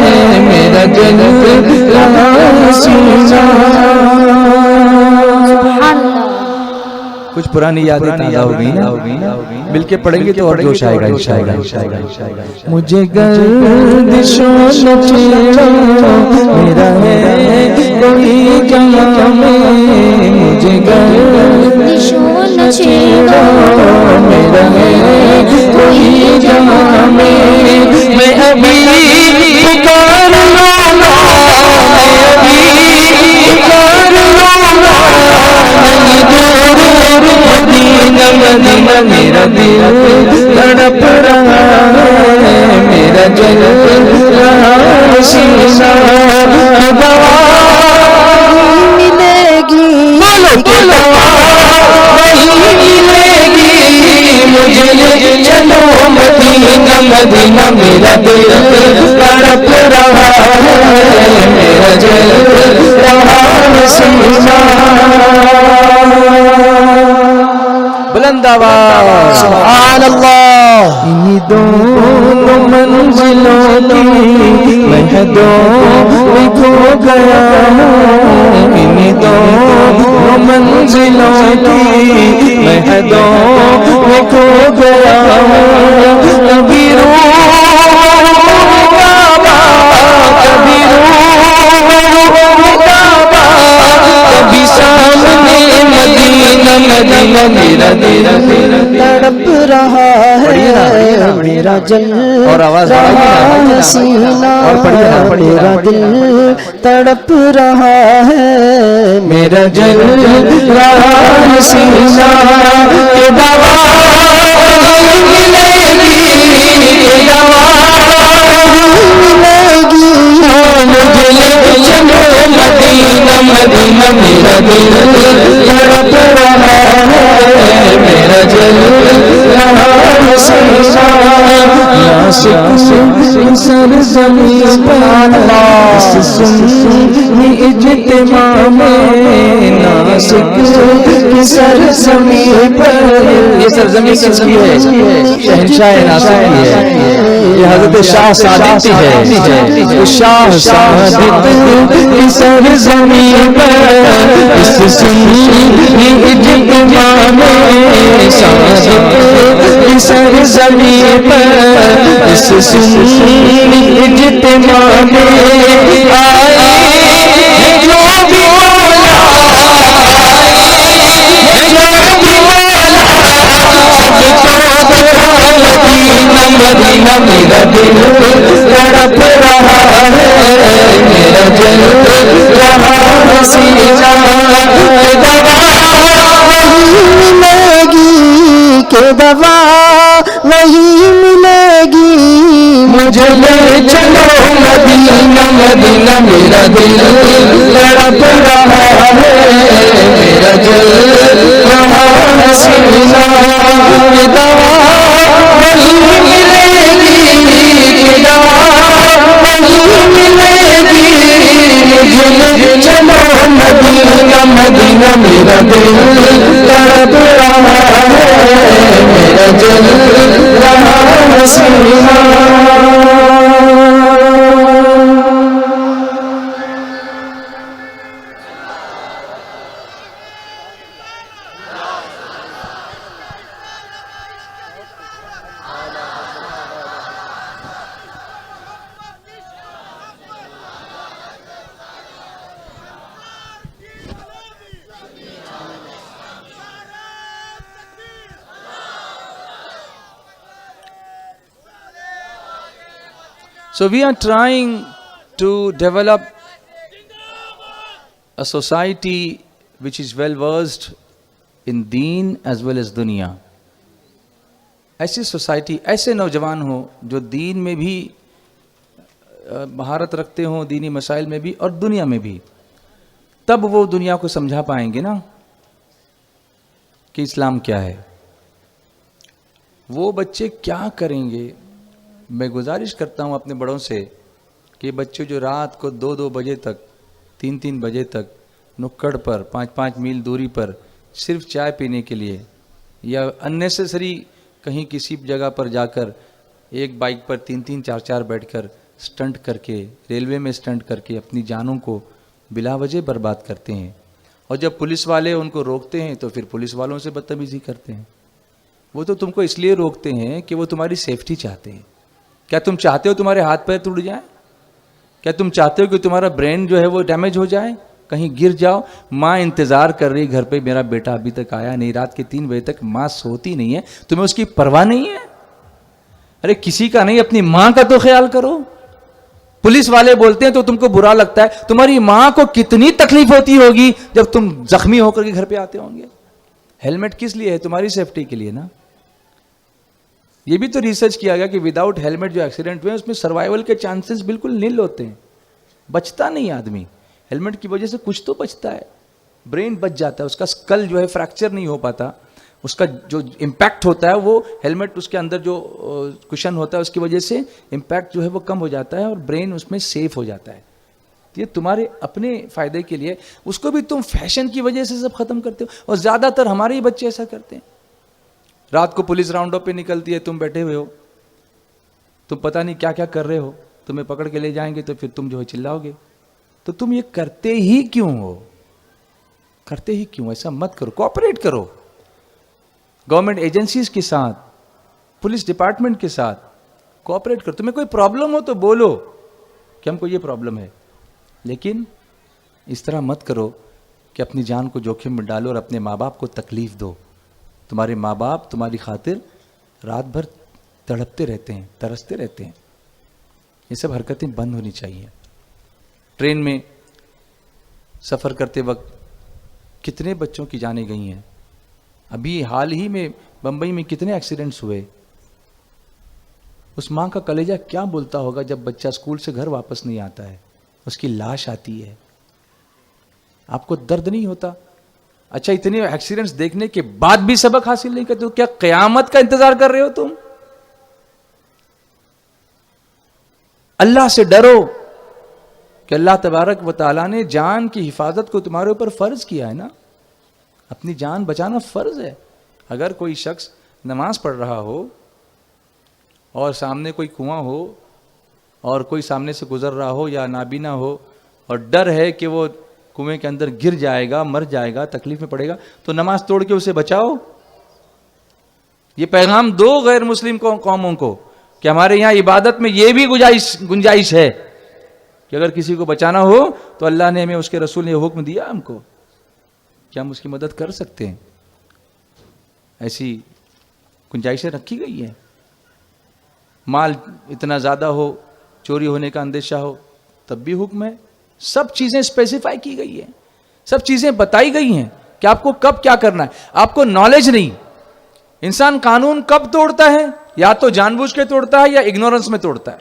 ہے، میرا دل رہا سینہ۔ کچھ پرانی یادیں تازہ ہو گئی نا، مل کے پڑھیں گے تو اور جوش آئے گا انشاءاللہ۔ مجھے گردشوں نہ چھیڑو، میرا ہے کوئی جہاں میں، مجھے گردشوں نہ چھیڑو، میرا ہے کوئی جہاں میں، میں ابھی پکار لوں گا، میں ابھی پکار لوں گا، نہیں دور مدینہ مدینہ، میرا دل تڑپ رہا ہے، میرا دل رہا سینہ، دوا ملے گی، دوا نہیں ملے گی، مجھے لے چلو مدینہ مدینہ، میرا دل تڑپ رہا ہے، میرا دل رہا سینہ۔ بلند آواز سبحان اللہ۔ انہی دونوں منزلوں کی مہدوں میں کھو گیا ہوں، انہی دونوں منزلوں کی مہدوں میں کھو گیا ہوں، کبھی کبھی کبھی سامنے مدینہ مدینہ، میرا دل تڑپ رہا ہے، میرا دل رہا سینہ، میرا دل تڑپ رہا ہے، میرا دل رہا سینہ، کہ دوا ملے گی، کہ دوا ملے گی، مجھے لے چلو مدینہ مدینہ، میرا دل تڑپ رہا ہے، میرا دل رہا سینا ناسک سرزمین پر اس سنی اجتماع میں ناسک کی سرزمین پر. یہ سرزمین کس کی ہے؟ شہنشاہ ناسک کی ہے. یہ حضرت شاہ صادق کی ہے. شاہ صادق کی سرزمین پر اس سنی اجتماع میں صادق کی سرزمین پر اس سنی اجتماع میں آئے جو بھی مولا مدینہ میرا دل تڑپ رہا ہے میرا دل رہا سینا ملے گی کہ دوا وہی ملے گی مجھے لے چلو مدینہ مدینہ میرا دل تڑپ رہا ہے میرا دل رہا سینا دوا وہی ملے گی دوا وہی ملے گی مجھے چلو مدینہ مدینہ میرا دل تڑپ رہا ہے میرا دل رہا سینا. So we are trying to develop a society which is well versed in deen as well as dunya. ایسی سوسائٹی، ایسے نوجوان ہوں جو دین میں بھی مہارت رکھتے ہوں، دینی مسائل میں بھی اور دنیا میں بھی. تب وہ دنیا کو سمجھا پائیں گے نا کہ اسلام کیا ہے. وہ بچے کیا کریں گے؟ میں گزارش کرتا ہوں اپنے بڑوں سے کہ بچے جو رات کو 2 بجے تک 3 بجے تک نکڑ پر 5 میل دوری پر صرف چائے پینے کے لیے یا اننیسیسری کہیں کسی جگہ پر جا کر ایک بائک پر 3 4 بیٹھ کر سٹنٹ کر کے، ریلوے میں سٹنٹ کر کے اپنی جانوں کو بلا وجہ برباد کرتے ہیں. اور جب پولیس والے ان کو روکتے ہیں تو پھر پولیس والوں سے بدتمیزی کرتے ہیں. وہ تو تم کو اس لیے روکتے ہیں کہ وہ تمہاری سیفٹی چاہتے ہیں. کیا تم چاہتے ہو تمہارے ہاتھ پیر ٹوٹ جائیں؟ کیا تم چاہتے ہو کہ تمہارا برین جو ہے وہ ڈیمیج ہو جائے، کہیں گر جاؤ؟ ماں انتظار کر رہی گھر پہ، میرا بیٹا ابھی تک آیا نہیں. رات کے 3 بجے تک ماں سوتی نہیں ہے، تمہیں اس کی پرواہ نہیں ہے؟ ارے کسی کا نہیں، اپنی ماں کا تو خیال کرو. پولیس والے بولتے ہیں تو تم کو برا لگتا ہے. تمہاری ماں کو کتنی تکلیف ہوتی ہوگی جب تم زخمی ہو کر کے گھر پہ آتے ہوں گے. ہیلمٹ کس لیے ہے؟ تمہاری سیفٹی کے لیے نا. یہ بھی تو ریسرچ کیا گیا کہ وداؤٹ ہیلمٹ جو ایکسیڈنٹ ہوئے اس میں سروائیول کے چانسز بالکل نل ہوتے ہیں، بچتا نہیں آدمی. ہیلمٹ کی وجہ سے کچھ تو بچتا ہے، برین بچ جاتا ہے، اس کا سکل جو ہے فریکچر نہیں ہو پاتا، اس کا جو امپیکٹ ہوتا ہے وہ ہیلمٹ اس کے اندر جو کشن ہوتا ہے اس کی وجہ سے امپیکٹ جو ہے وہ کم ہو جاتا ہے اور برین اس میں سیف ہو جاتا ہے. یہ تمہارے اپنے فائدے کے لیے. اس کو بھی تم فیشن کی وجہ سے سب ختم کرتے ہو، اور زیادہ تر ہمارے ہی بچے ایسا کرتے ہیں. رات کو پولیس راؤنڈ اپ پہ نکلتی ہے، تم بیٹھے ہوئے ہو، تم پتہ نہیں کیا کیا کر رہے ہو، تمہیں پکڑ کے لے جائیں گے تو پھر تم جو ہے چلاؤ گے. تو تم یہ کرتے ہی کیوں ہو؟ کرتے ہی کیوں؟ ایسا مت کرو. کوآپریٹ کرو گورنمنٹ ایجنسیز کے ساتھ، پولیس ڈپارٹمنٹ کے ساتھ کوآپریٹ کرو. تمہیں کوئی پرابلم ہو تو بولو کہ ہم کو یہ پرابلم ہے، لیکن اس طرح مت کرو کہ اپنی جان کو جوخم میں ڈالو اور اپنے ماں باپ کو تکلیف دو. تمہارے ماں باپ تمہاری خاطر رات بھر تڑپتے رہتے ہیں، ترستے رہتے ہیں. یہ سب حرکتیں بند ہونی چاہیے. ٹرین میں سفر کرتے وقت کتنے بچوں کی جانیں گئی ہیں. ابھی حال ہی میں بمبئی میں کتنے ایکسیڈنٹس ہوئے. اس ماں کا کلیجہ کیا بولتا ہوگا جب بچہ اسکول سے گھر واپس نہیں آتا ہے، اس کی لاش آتی ہے. آپ کو درد نہیں ہوتا؟ اچھا اتنے ایکسیڈنٹس دیکھنے کے بعد بھی سبق حاصل نہیں کرتے ہو؟ کیا قیامت کا انتظار کر رہے ہو تم؟ اللہ سے ڈرو کہ اللہ تبارک و تعالیٰ نے جان کی حفاظت کو تمہارے اوپر فرض کیا ہے نا. اپنی جان بچانا فرض ہے. اگر کوئی شخص نماز پڑھ رہا ہو اور سامنے کوئی کنواں ہو اور کوئی سامنے سے گزر رہا ہو یا نابینا ہو اور ڈر ہے کہ وہ کنویں کے اندر گر جائے گا, مر جائے گا, تکلیف میں پڑے گا, تو نماز توڑ کے اسے بچاؤ. یہ پیغام دو غیر مسلم قوموں کو کہ ہمارے یہاں عبادت میں یہ بھی گنجائش ہے کہ اگر کسی کو بچانا ہو تو اللہ نے ہمیں, اس کے رسول نے یہ حکم دیا ہم کو کہ ہم اس کی مدد کر سکتے ہیں. ایسی گنجائشیں رکھی گئی ہیں. مال اتنا زیادہ ہو, چوری ہونے کا اندیشہ ہو, تب بھی حکم ہے. سب چیزیں اسپیسیفائی کی گئی ہیں, سب چیزیں بتائی گئی ہیں کہ آپ کو کب کیا کرنا ہے. آپ کو نالج نہیں. انسان قانون کب توڑتا ہے؟ یا تو جان بوجھ کے توڑتا ہے یا اگنورنس میں توڑتا ہے.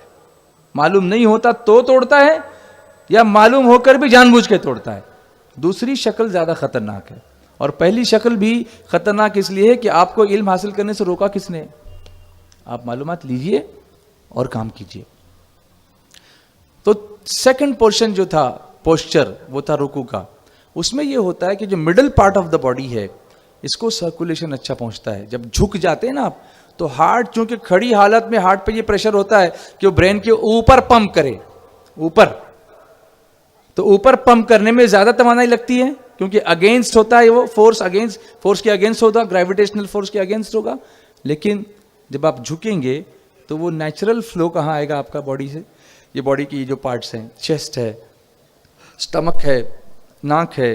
معلوم نہیں ہوتا تو توڑتا ہے یا معلوم ہو کر بھی جان بوجھ کے توڑتا ہے. دوسری شکل زیادہ خطرناک ہے, اور پہلی شکل بھی خطرناک اس لیے ہے کہ آپ کو علم حاصل کرنے سے روکا کس نے؟ آپ معلومات لیجئے اور کام کیجئے. تو سیکنڈ پورشن جو تھا پوسچر, وہ تھا رکوع کا. اس میں یہ ہوتا ہے کہ جو middle part of the body ہے اس کو سرکولیشن اچھا پہنچتا ہے. جب جھک جاتے ہیں نا آپ, تو ہارٹ چونکہ کھڑی حالت میں ہارٹ پہ یہ پریشر ہوتا ہے کہ وہ برین کے اوپر پمپ کرے, اوپر, تو اوپر پمپ کرنے میں زیادہ توانائی لگتی ہے کیونکہ اگینسٹ ہوتا ہے, وہ فورس کے اگینسٹ ہوتا, گریویٹیشنل فورس کے اگینسٹ ہوگا. لیکن جب آپ جھکیں گے تو وہ نیچرل فلو کہاں آئے گا آپ کا باڈی سے؟ یہ باڈی کی جو پارٹس ہیں, چیسٹ ہے, سٹمک ہے, ناک ہے,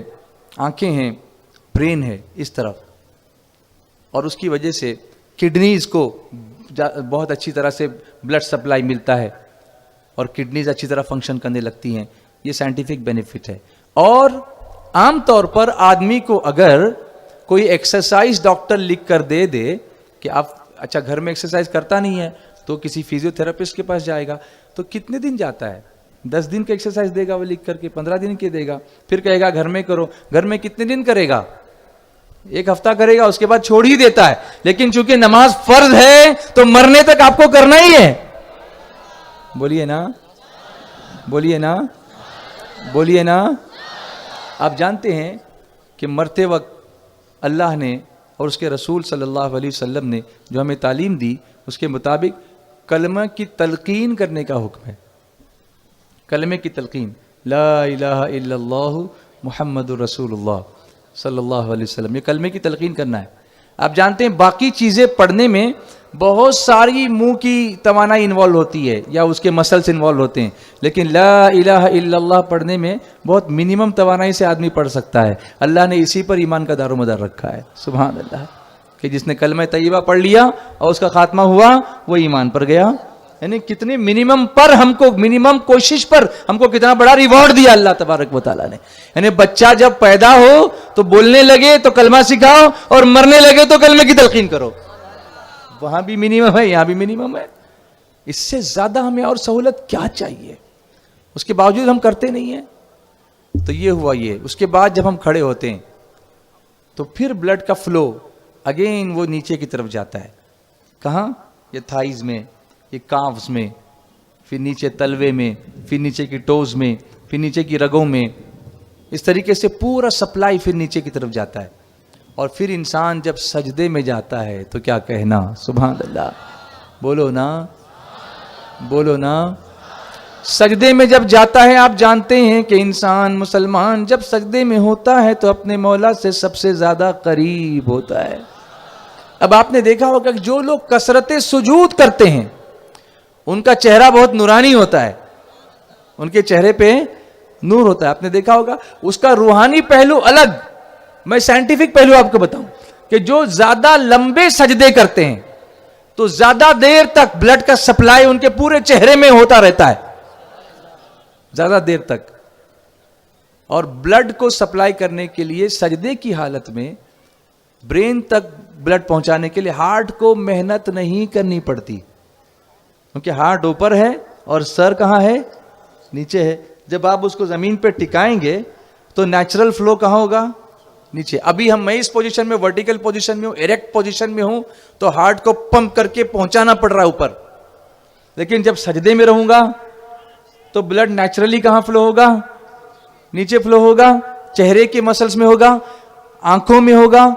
آنکھیں ہیں, برین ہے, اس طرف. اور اس کی وجہ سے کڈنیز کو بہت اچھی طرح سے بلڈ سپلائی ملتا ہے اور کڈنیز اچھی طرح فنکشن کرنے لگتی ہیں. یہ سائنٹیفک بینیفٹ ہے. اور عام طور پر آدمی کو اگر کوئی ایکسرسائز ڈاکٹر لکھ کر دے دے کہ آپ اچھا گھر میں ایکسرسائز کرتا نہیں ہے تو کسی فیزیو تھراپسٹ کے پاس جائے گا, تو کتنے دن جاتا ہے؟ 10 دن کا ایکسرسائز دے گا وہ لکھ کر کے, 15 دن کے دے گا, پھر کہے گا گھر میں کرو. گھر میں کتنے دن کرے گا؟ 1 ہفتہ کرے گا, اس کے بعد چھوڑ ہی دیتا ہے. لیکن چونکہ نماز فرض ہے تو مرنے تک آپ کو کرنا ہی ہے. بولیے نا, بولیے نا, بولیے نا. آپ جانتے ہیں کہ مرتے وقت اللہ نے اور اس کے رسول صلی اللہ علیہ وسلم نے جو ہمیں تعلیم دی اس کے مطابق کلمہ کی تلقین کرنے کا حکم ہے. کلمے کی تلقین, لا الہ الا اللہ محمد رسول اللہ صلی اللہ علیہ وسلم, یہ کلمے کی تلقین کرنا ہے. آپ جانتے ہیں باقی چیزیں پڑھنے میں بہت ساری منہ کی توانائی انوالو ہوتی ہے یا اس کے مسلس انوالو ہوتے ہیں, لیکن لا الہ الا اللہ پڑھنے میں بہت منیمم توانائی سے آدمی پڑھ سکتا ہے. اللہ نے اسی پر ایمان کا دار و مدار رکھا ہے. سبحان اللہ, کہ جس نے کلمہ طیبہ پڑھ لیا اور اس کا خاتمہ ہوا وہ ایمان پر گیا. یعنی کتنے منیمم پر ہم کو, منیمم کوشش پر ہم کو کتنا بڑا ریوارڈ دیا اللہ تبارک و تعالیٰ نے. یعنی بچہ جب پیدا ہو تو بولنے لگے تو کلمہ سکھاؤ, اور مرنے لگے تو کلمے کی تلقین کرو. وہاں بھی منیمم ہے, یہاں بھی منیمم ہے. اس سے زیادہ ہمیں اور سہولت کیا چاہیے؟ اس کے باوجود ہم کرتے نہیں ہیں. تو یہ ہوا یہ. اس کے بعد جب ہم کھڑے ہوتے ہیں تو پھر بلڈ کا فلو اگین وہ نیچے کی طرف جاتا ہے. کہاں؟ یہ تھائز میں, یہ کافز میں, پھر نیچے تلوے میں, پھر نیچے کی ٹوز میں, پھر نیچے کی رگوں میں. اس طریقے سے پورا سپلائی پھر نیچے کی طرف جاتا ہے. اور پھر انسان جب سجدے میں جاتا ہے تو کیا کہنا؟ سبحان اللہ, بولو نا, بولو نا. سجدے میں جب جاتا ہے, آپ جانتے ہیں کہ انسان مسلمان جب سجدے میں ہوتا ہے تو اپنے مولا سے سب سے زیادہ قریب ہوتا ہے. اب آپ نے دیکھا ہوگا کہ جو لوگ کثرت سجود کرتے ہیں ان کا چہرہ بہت نورانی ہوتا ہے, ان کے چہرے پہ نور ہوتا ہے. آپ نے دیکھا ہوگا اس کا روحانی پہلو الگ. میں سائنٹیفک پہلو آپ کو بتاؤں کہ جو زیادہ لمبے سجدے کرتے ہیں تو زیادہ دیر تک بلڈ کا سپلائی ان کے پورے چہرے میں ہوتا رہتا ہے, زیادہ دیر تک. اور بلڈ کو سپلائی کرنے کے لیے سجدے کی حالت میں برین تک بلڈ پہنچانے کے لیے ہارٹ کو محنت نہیں کرنی پڑتی, کیونکہ ہارٹ اوپر ہے اور سر کہاں ہے؟ نیچے ہے. جب آپ اس کو زمین پہ ٹکائیں گے تو نیچرل فلو کہاں ہوگا؟ نیچے. ابھی میں اس پوزیشن میں, ورٹیکل پوزیشن میں ہوں, ایریکٹ پوزیشن میں ہوں, تو ہارٹ کو پمپ کر کے پہنچانا پڑ رہا ہے اوپر. لیکن جب سجدے میں رہوں گا تو بلڈ نیچرلی کہاں فلو ہوگا؟ نیچے فلو ہوگا، چہرے کے مسلس میں ہوگا، آنکھوں میں ہوگا،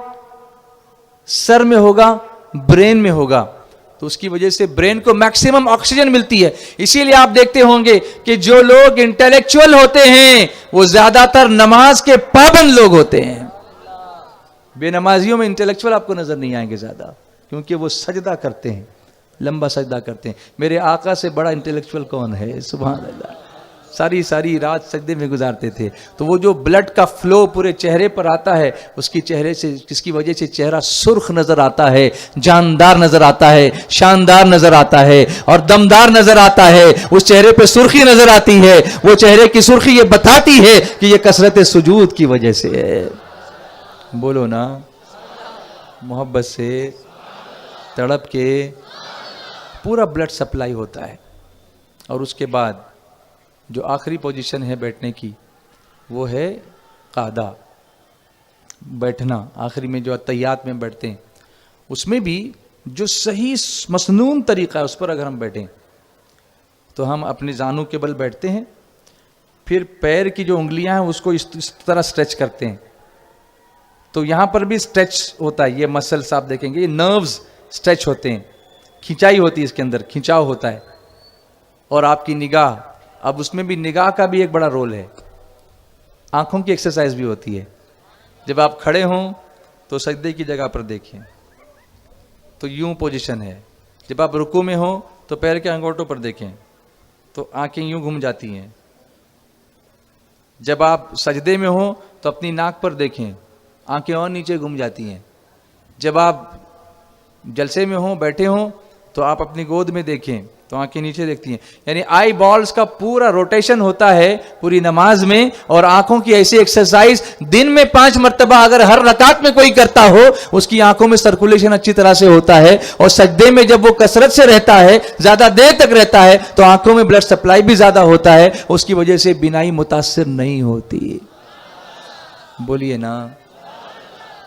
سر میں ہوگا، برین میں ہوگا. تو اس کی وجہ سے برین کو میکسیمم آکسیجن ملتی ہے. اسی لیے آپ دیکھتے ہوں گے کہ جو لوگ انٹیلیکچوئل ہوتے ہیں وہ زیادہ تر نماز کے پابند لوگ ہوتے ہیں. بے نمازیوں میں انٹیلیکچوئل آپ کو نظر نہیں آئیں گے زیادہ، کیونکہ وہ سجدہ کرتے ہیں، لمبا سجدہ کرتے ہیں. میرے آقا سے بڑا انٹیلیکچوئل کون ہے؟ سبحان اللہ. ساری رات سجدے میں گزارتے تھے. تو وہ جو بلڈ کا فلو پورے چہرے پر آتا ہے، اس کی چہرے سے، جس کی وجہ سے چہرہ سرخ نظر آتا ہے، جاندار نظر آتا ہے، شاندار نظر آتا ہے اور دمدار نظر آتا ہے. اس چہرے پہ سرخی نظر آتی ہے. وہ چہرے کی سرخی یہ بتاتی ہے کہ یہ کثرت سجود کی وجہ سے ہے. بولو نا، محبت سے تڑپ کے پورا بلڈ سپلائی ہوتا ہے. اور اس کے بعد جو آخری پوزیشن ہے بیٹھنے کی وہ ہے قعدہ، بیٹھنا. آخری میں جو اتحیات میں بیٹھتے ہیں اس میں بھی جو صحیح مسنون طریقہ ہے اس پر اگر ہم بیٹھیں تو ہم اپنے زانوں کے بل بیٹھتے ہیں، پھر پیر کی جو انگلیاں ہیں اس کو اس طرح سٹریچ کرتے ہیں. تو یہاں پر بھی سٹریچ ہوتا ہے. یہ مسلس آپ دیکھیں گے، یہ نروز سٹریچ ہوتے ہیں، کھینچائی ہوتی ہے، اس کے اندر کھینچاؤ ہوتا ہے. اور آپ کی نگاہ، اب اس میں بھی نگاہ کا بھی ایک بڑا رول ہے. آنکھوں کی ایکسرسائز بھی ہوتی ہے. جب آپ کھڑے ہوں تو سجدے کی جگہ پر دیکھیں تو یوں پوزیشن ہے. جب آپ رکوع میں ہوں تو پیر کے انگوٹوں پر دیکھیں تو آنکھیں یوں گھوم جاتی ہیں. جب آپ سجدے میں ہوں تو اپنی ناک پر دیکھیں، آنکھیں اور نیچے گھوم جاتی ہیں. جب آپ جلسے میں ہوں، بیٹھے ہوں تو آپ اپنی گود میں دیکھیں تو آنکھیں نیچے دیکھتی ہیں. یعنی آئی بالز کا پورا روٹیشن ہوتا ہے پوری نماز میں. اور آنکھوں کی ایسی ایکسرسائز دن میں 5 مرتبہ اگر ہر رکعت میں کوئی کرتا ہو اس کی آنکھوں میں سرکولیشن اچھی طرح سے ہوتا ہے. اور سجدے میں جب وہ کثرت سے رہتا ہے، زیادہ دیر تک رہتا ہے، تو آنکھوں میں بلڈ سپلائی بھی زیادہ ہوتا ہے. اس کی وجہ سے بینائی متاثر نہیں ہوتی. بولیے نا،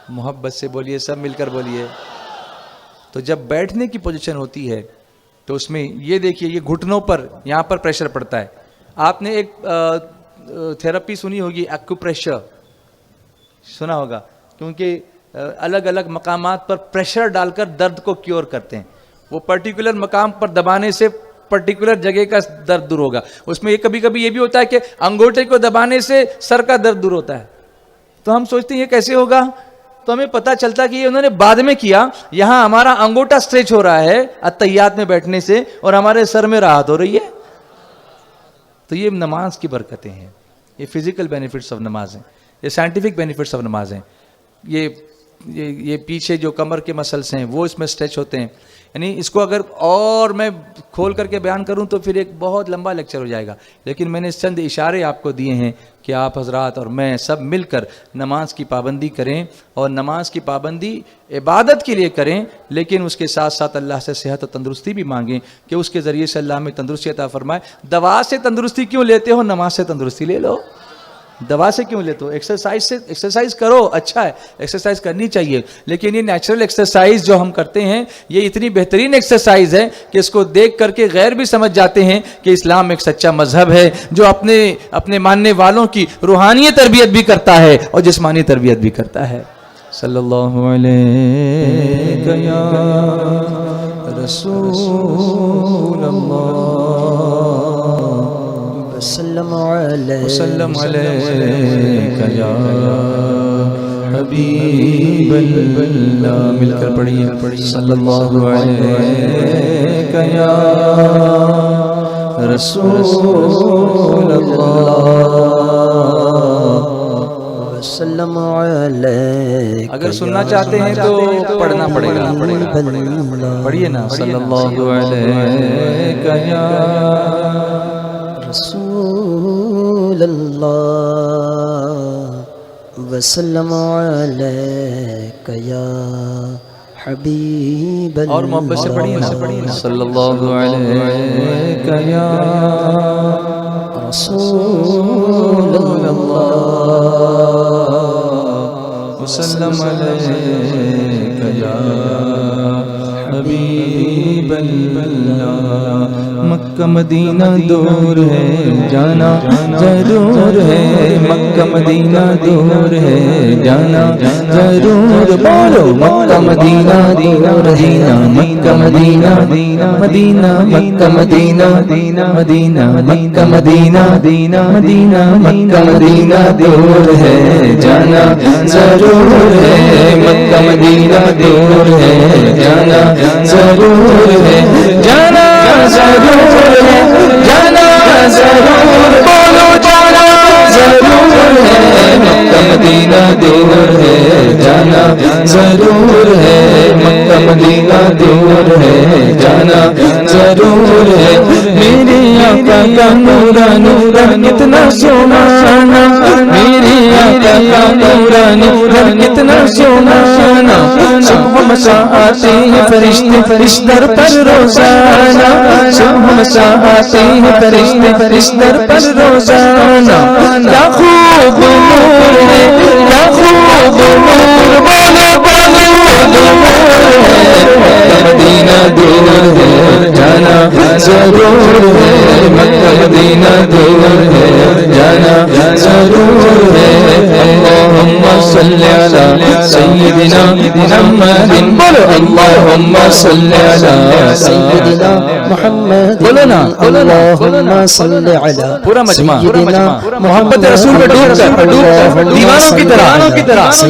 محبت سے بولیے، سب مل کر بولیے. تو جب بیٹھنے کی پوزیشن ہوتی ہے تو اس میں یہ دیکھیے، یہ گھٹنوں پر یہاں پر پریشر پڑتا ہے. آپ نے ایک تھراپی سنی ہوگی، ایکوپریشر سنا ہوگا، کیونکہ الگ الگ مقامات پر پریشر ڈال کر درد کو کیور کرتے ہیں. وہ پرٹیکولر مقام پر دبانے سے پرٹیکولر جگہ کا درد دور ہوگا. اس میں کبھی کبھی یہ بھی ہوتا ہے کہ انگوٹھے کو دبانے سے سر کا درد دور ہوتا ہے. تو ہم سوچتے ہیں یہ کیسے ہوگا، تو ہمیں پتہ چلتا کہ یہ انہوں نے بعد میں کیا. یہاں ہمارا انگوٹھا اسٹریچ ہو رہا ہے اتحیات میں بیٹھنے سے اور ہمارے سر میں راحت ہو رہی ہے. تو یہ نماز کی برکتیں ہیں. یہ فزیکل بینیفٹس آف نماز ہیں، یہ سائنٹیفک بینیفٹس آف نماز ہیں. یہ پیچھے جو کمر کے مسلس ہیں وہ اس میں اسٹریچ ہوتے ہیں. یعنی اس کو اگر اور میں کھول کر کے بیان کروں تو پھر ایک بہت لمبا لیکچر ہو جائے گا. لیکن میں نے چند اشارے آپ کو دیے ہیں کہ آپ حضرات اور میں سب مل کر نماز کی پابندی کریں. اور نماز کی پابندی عبادت کے لیے کریں، لیکن اس کے ساتھ ساتھ اللہ سے صحت و تندرستی بھی مانگیں کہ اس کے ذریعے سے اللہ ہمیں تندرستی عطا فرمائے. دوا سے تندرستی کیوں لیتے ہو، نماز سے تندرستی لے لو. دوا سے کیوں لیتے ہو؟ ایکسرسائز کرو، اچھا ہے، ایکسرسائز کرنی چاہیے. لیکن یہ نیچرل ایکسرسائز جو ہم کرتے ہیں یہ اتنی بہترین ایکسرسائز ہے کہ اس کو دیکھ کر کے غیر بھی سمجھ جاتے ہیں کہ اسلام ایک سچا مذہب ہے جو اپنے ماننے والوں کی روحانی تربیت بھی کرتا ہے اور جسمانی تربیت بھی کرتا ہے. صلی اللہ علیہ یا رسول اللہ وسلم علیک یا حبیب اللہ. مل کر پڑھیے، صلی اللہ علیک یا رسول اللہ وسلم علیک. اگر سننا چاہتے ہیں تو پڑھنا پڑے گا. پڑھیے نا، صلی اللہ علیک یا رسول اللہ وسلم علیک یا حبیب اللہ. اور محبت سے پڑھیے نا، صلی اللہ علیک یا رسول اللہ وسلم علیک یا حبیب اللہ. مکہ مدینہ دور ہے جانا ضرور ہے مکہ مدینہ دور ہے جانا ضرور بولو مکہ مدینہ دور ہے مکہ مدینہ مدینہ مکہ مدینہ مدینہ مکہ مدینہ مدینہ مکہ مدینہ دور ہے جانا ضرور ہے مکہ مدینہ دور ہے جانا ضرور ہے جانا ضرور ہے جانا ضرور بولو جانا ضرور ہے مکہ مدینہ دور ہے جانا ضرور ہے مکہ مدینہ دور ہے جانا ضرور ہے میرے آقا کا نورانی رنگ اتنا سونا میرے آقا کا نورانی رنگ اتنا سونا صبح مساء آتے ہیں فرشتے فرشتر پر روزانہ صبح مساء آتے ہیں فرشتے فرشتر پر روزانہ کیا خوب نور ہے کیا خوب نور بولو بولو مدینہ دور ہے جانا ضرور ہے مکہ مدینہ دور ہے جانا ضرور ہے اللہم صلی علی سیدنا محمد بولو اللہم صلی علی سیدنا محمد بولو نا اللہم صلی علی پورا مجمع محبت رسول میں ڈوب کر دیوانوں کی طرح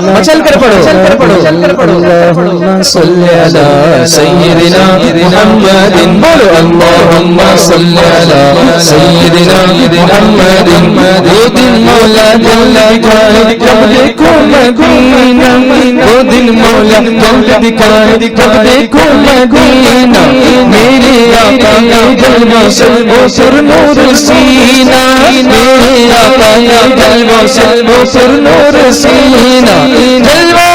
مچل کر پڑھو اللہم صلی علی سیدنا محمد بولو اللہم صلی علی سیدنا محمد وہ دن مولا دل دکھائے کب دیکھو مدینہ وہ دن مولا دل دکھائے کب دیکھو مدینہ میرے آقا کا جلوہ سے وہ سر نور سینہ میرے آقا کا جلوہ سے وہ سر نور سینہ جلوہ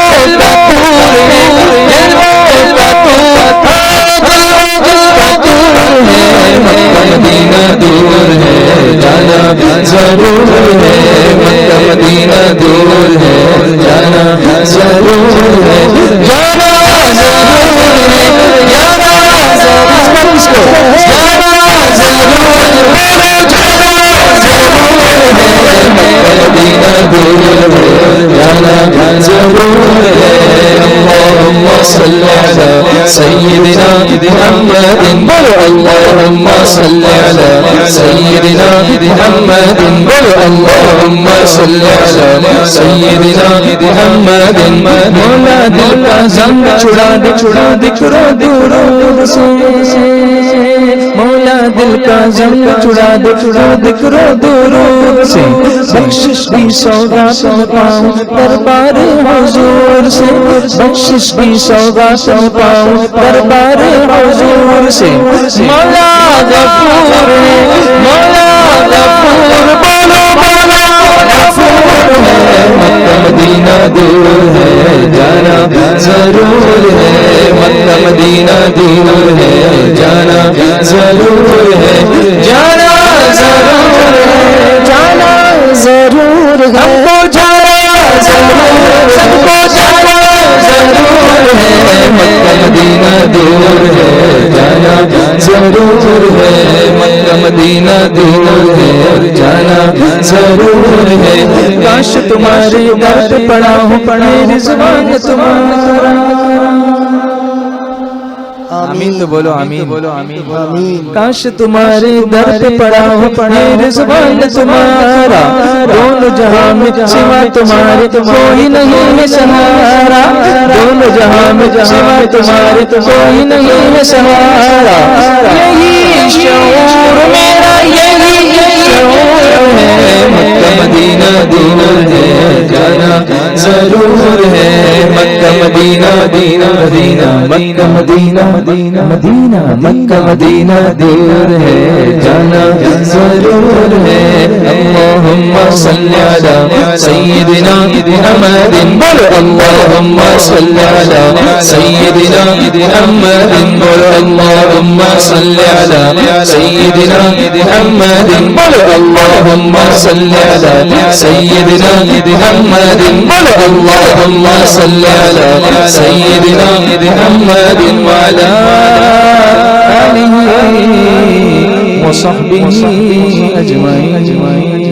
مدینہ دور ہے جانا ضرور ہے مکہ مدینہ دور ہے جانا ضرور ہے جانا ضرور ہے جانا مدینہ دور ہے جانا ضرور ہے اللہم صلی علی سیدنا محمد بولو اللہم صلی علی سیدنا محمد بولو اللہم صلی علی سیدنا محمد مولا دل کا زنگ چھڑا دے کرو درود سے مولا دل کا زنگ چھڑا دے کرو درود سے بخشش بھی سوگات پاؤں دربار حضور سے بخشش بھی سوگات پاؤں دربار حضور سے مولا غفور ہے مولا غفور بولو مولا غفور ہے مکہ مدینہ دور ہے جانا ضرور ہے مکہ مدینہ دور ہے جانا ضرور ہے جانا ضرور ہے جانا ضرور ہے ہم کو جانا ضرور سب کو جانا ضرور ہے مکہ مدینہ دور ہے جانا ضرور ہے مکہ مدینہ دور ہے جانا ضرور ہے کاش تمہارے درد پڑا ہو پڑے رضوان تمہارا آمین تو بولو آمین بولو آمین کاش تمہارے درد پڑا ہو پڑے رضوان تمہارا دونوں جہاں میں سوا تمہارے کوئی نہیں ہے سہارا دونوں جہاں میں سوا تمہارے کوئی نہیں ہے سہارا یہی شعور میرا یہی شعور ہے مکہ مدینہ دور ہے جانا ضرور ہے مکہ مدینہ مدینہ مکہ مدینہ مدینہ مکہ مدینہ دور ہے جانا ضرور ہے اللہم صلی علی سیدنا محمد بولو اللہم صلی علی سیدنا محمد بولو اللہم صلی علی سیدنا محمد بولو اللہم صلی علی سیدنا محمد بولو اللہم صلی علی سیدنا محمد وعلی آلہ وصحبہ اجمعین.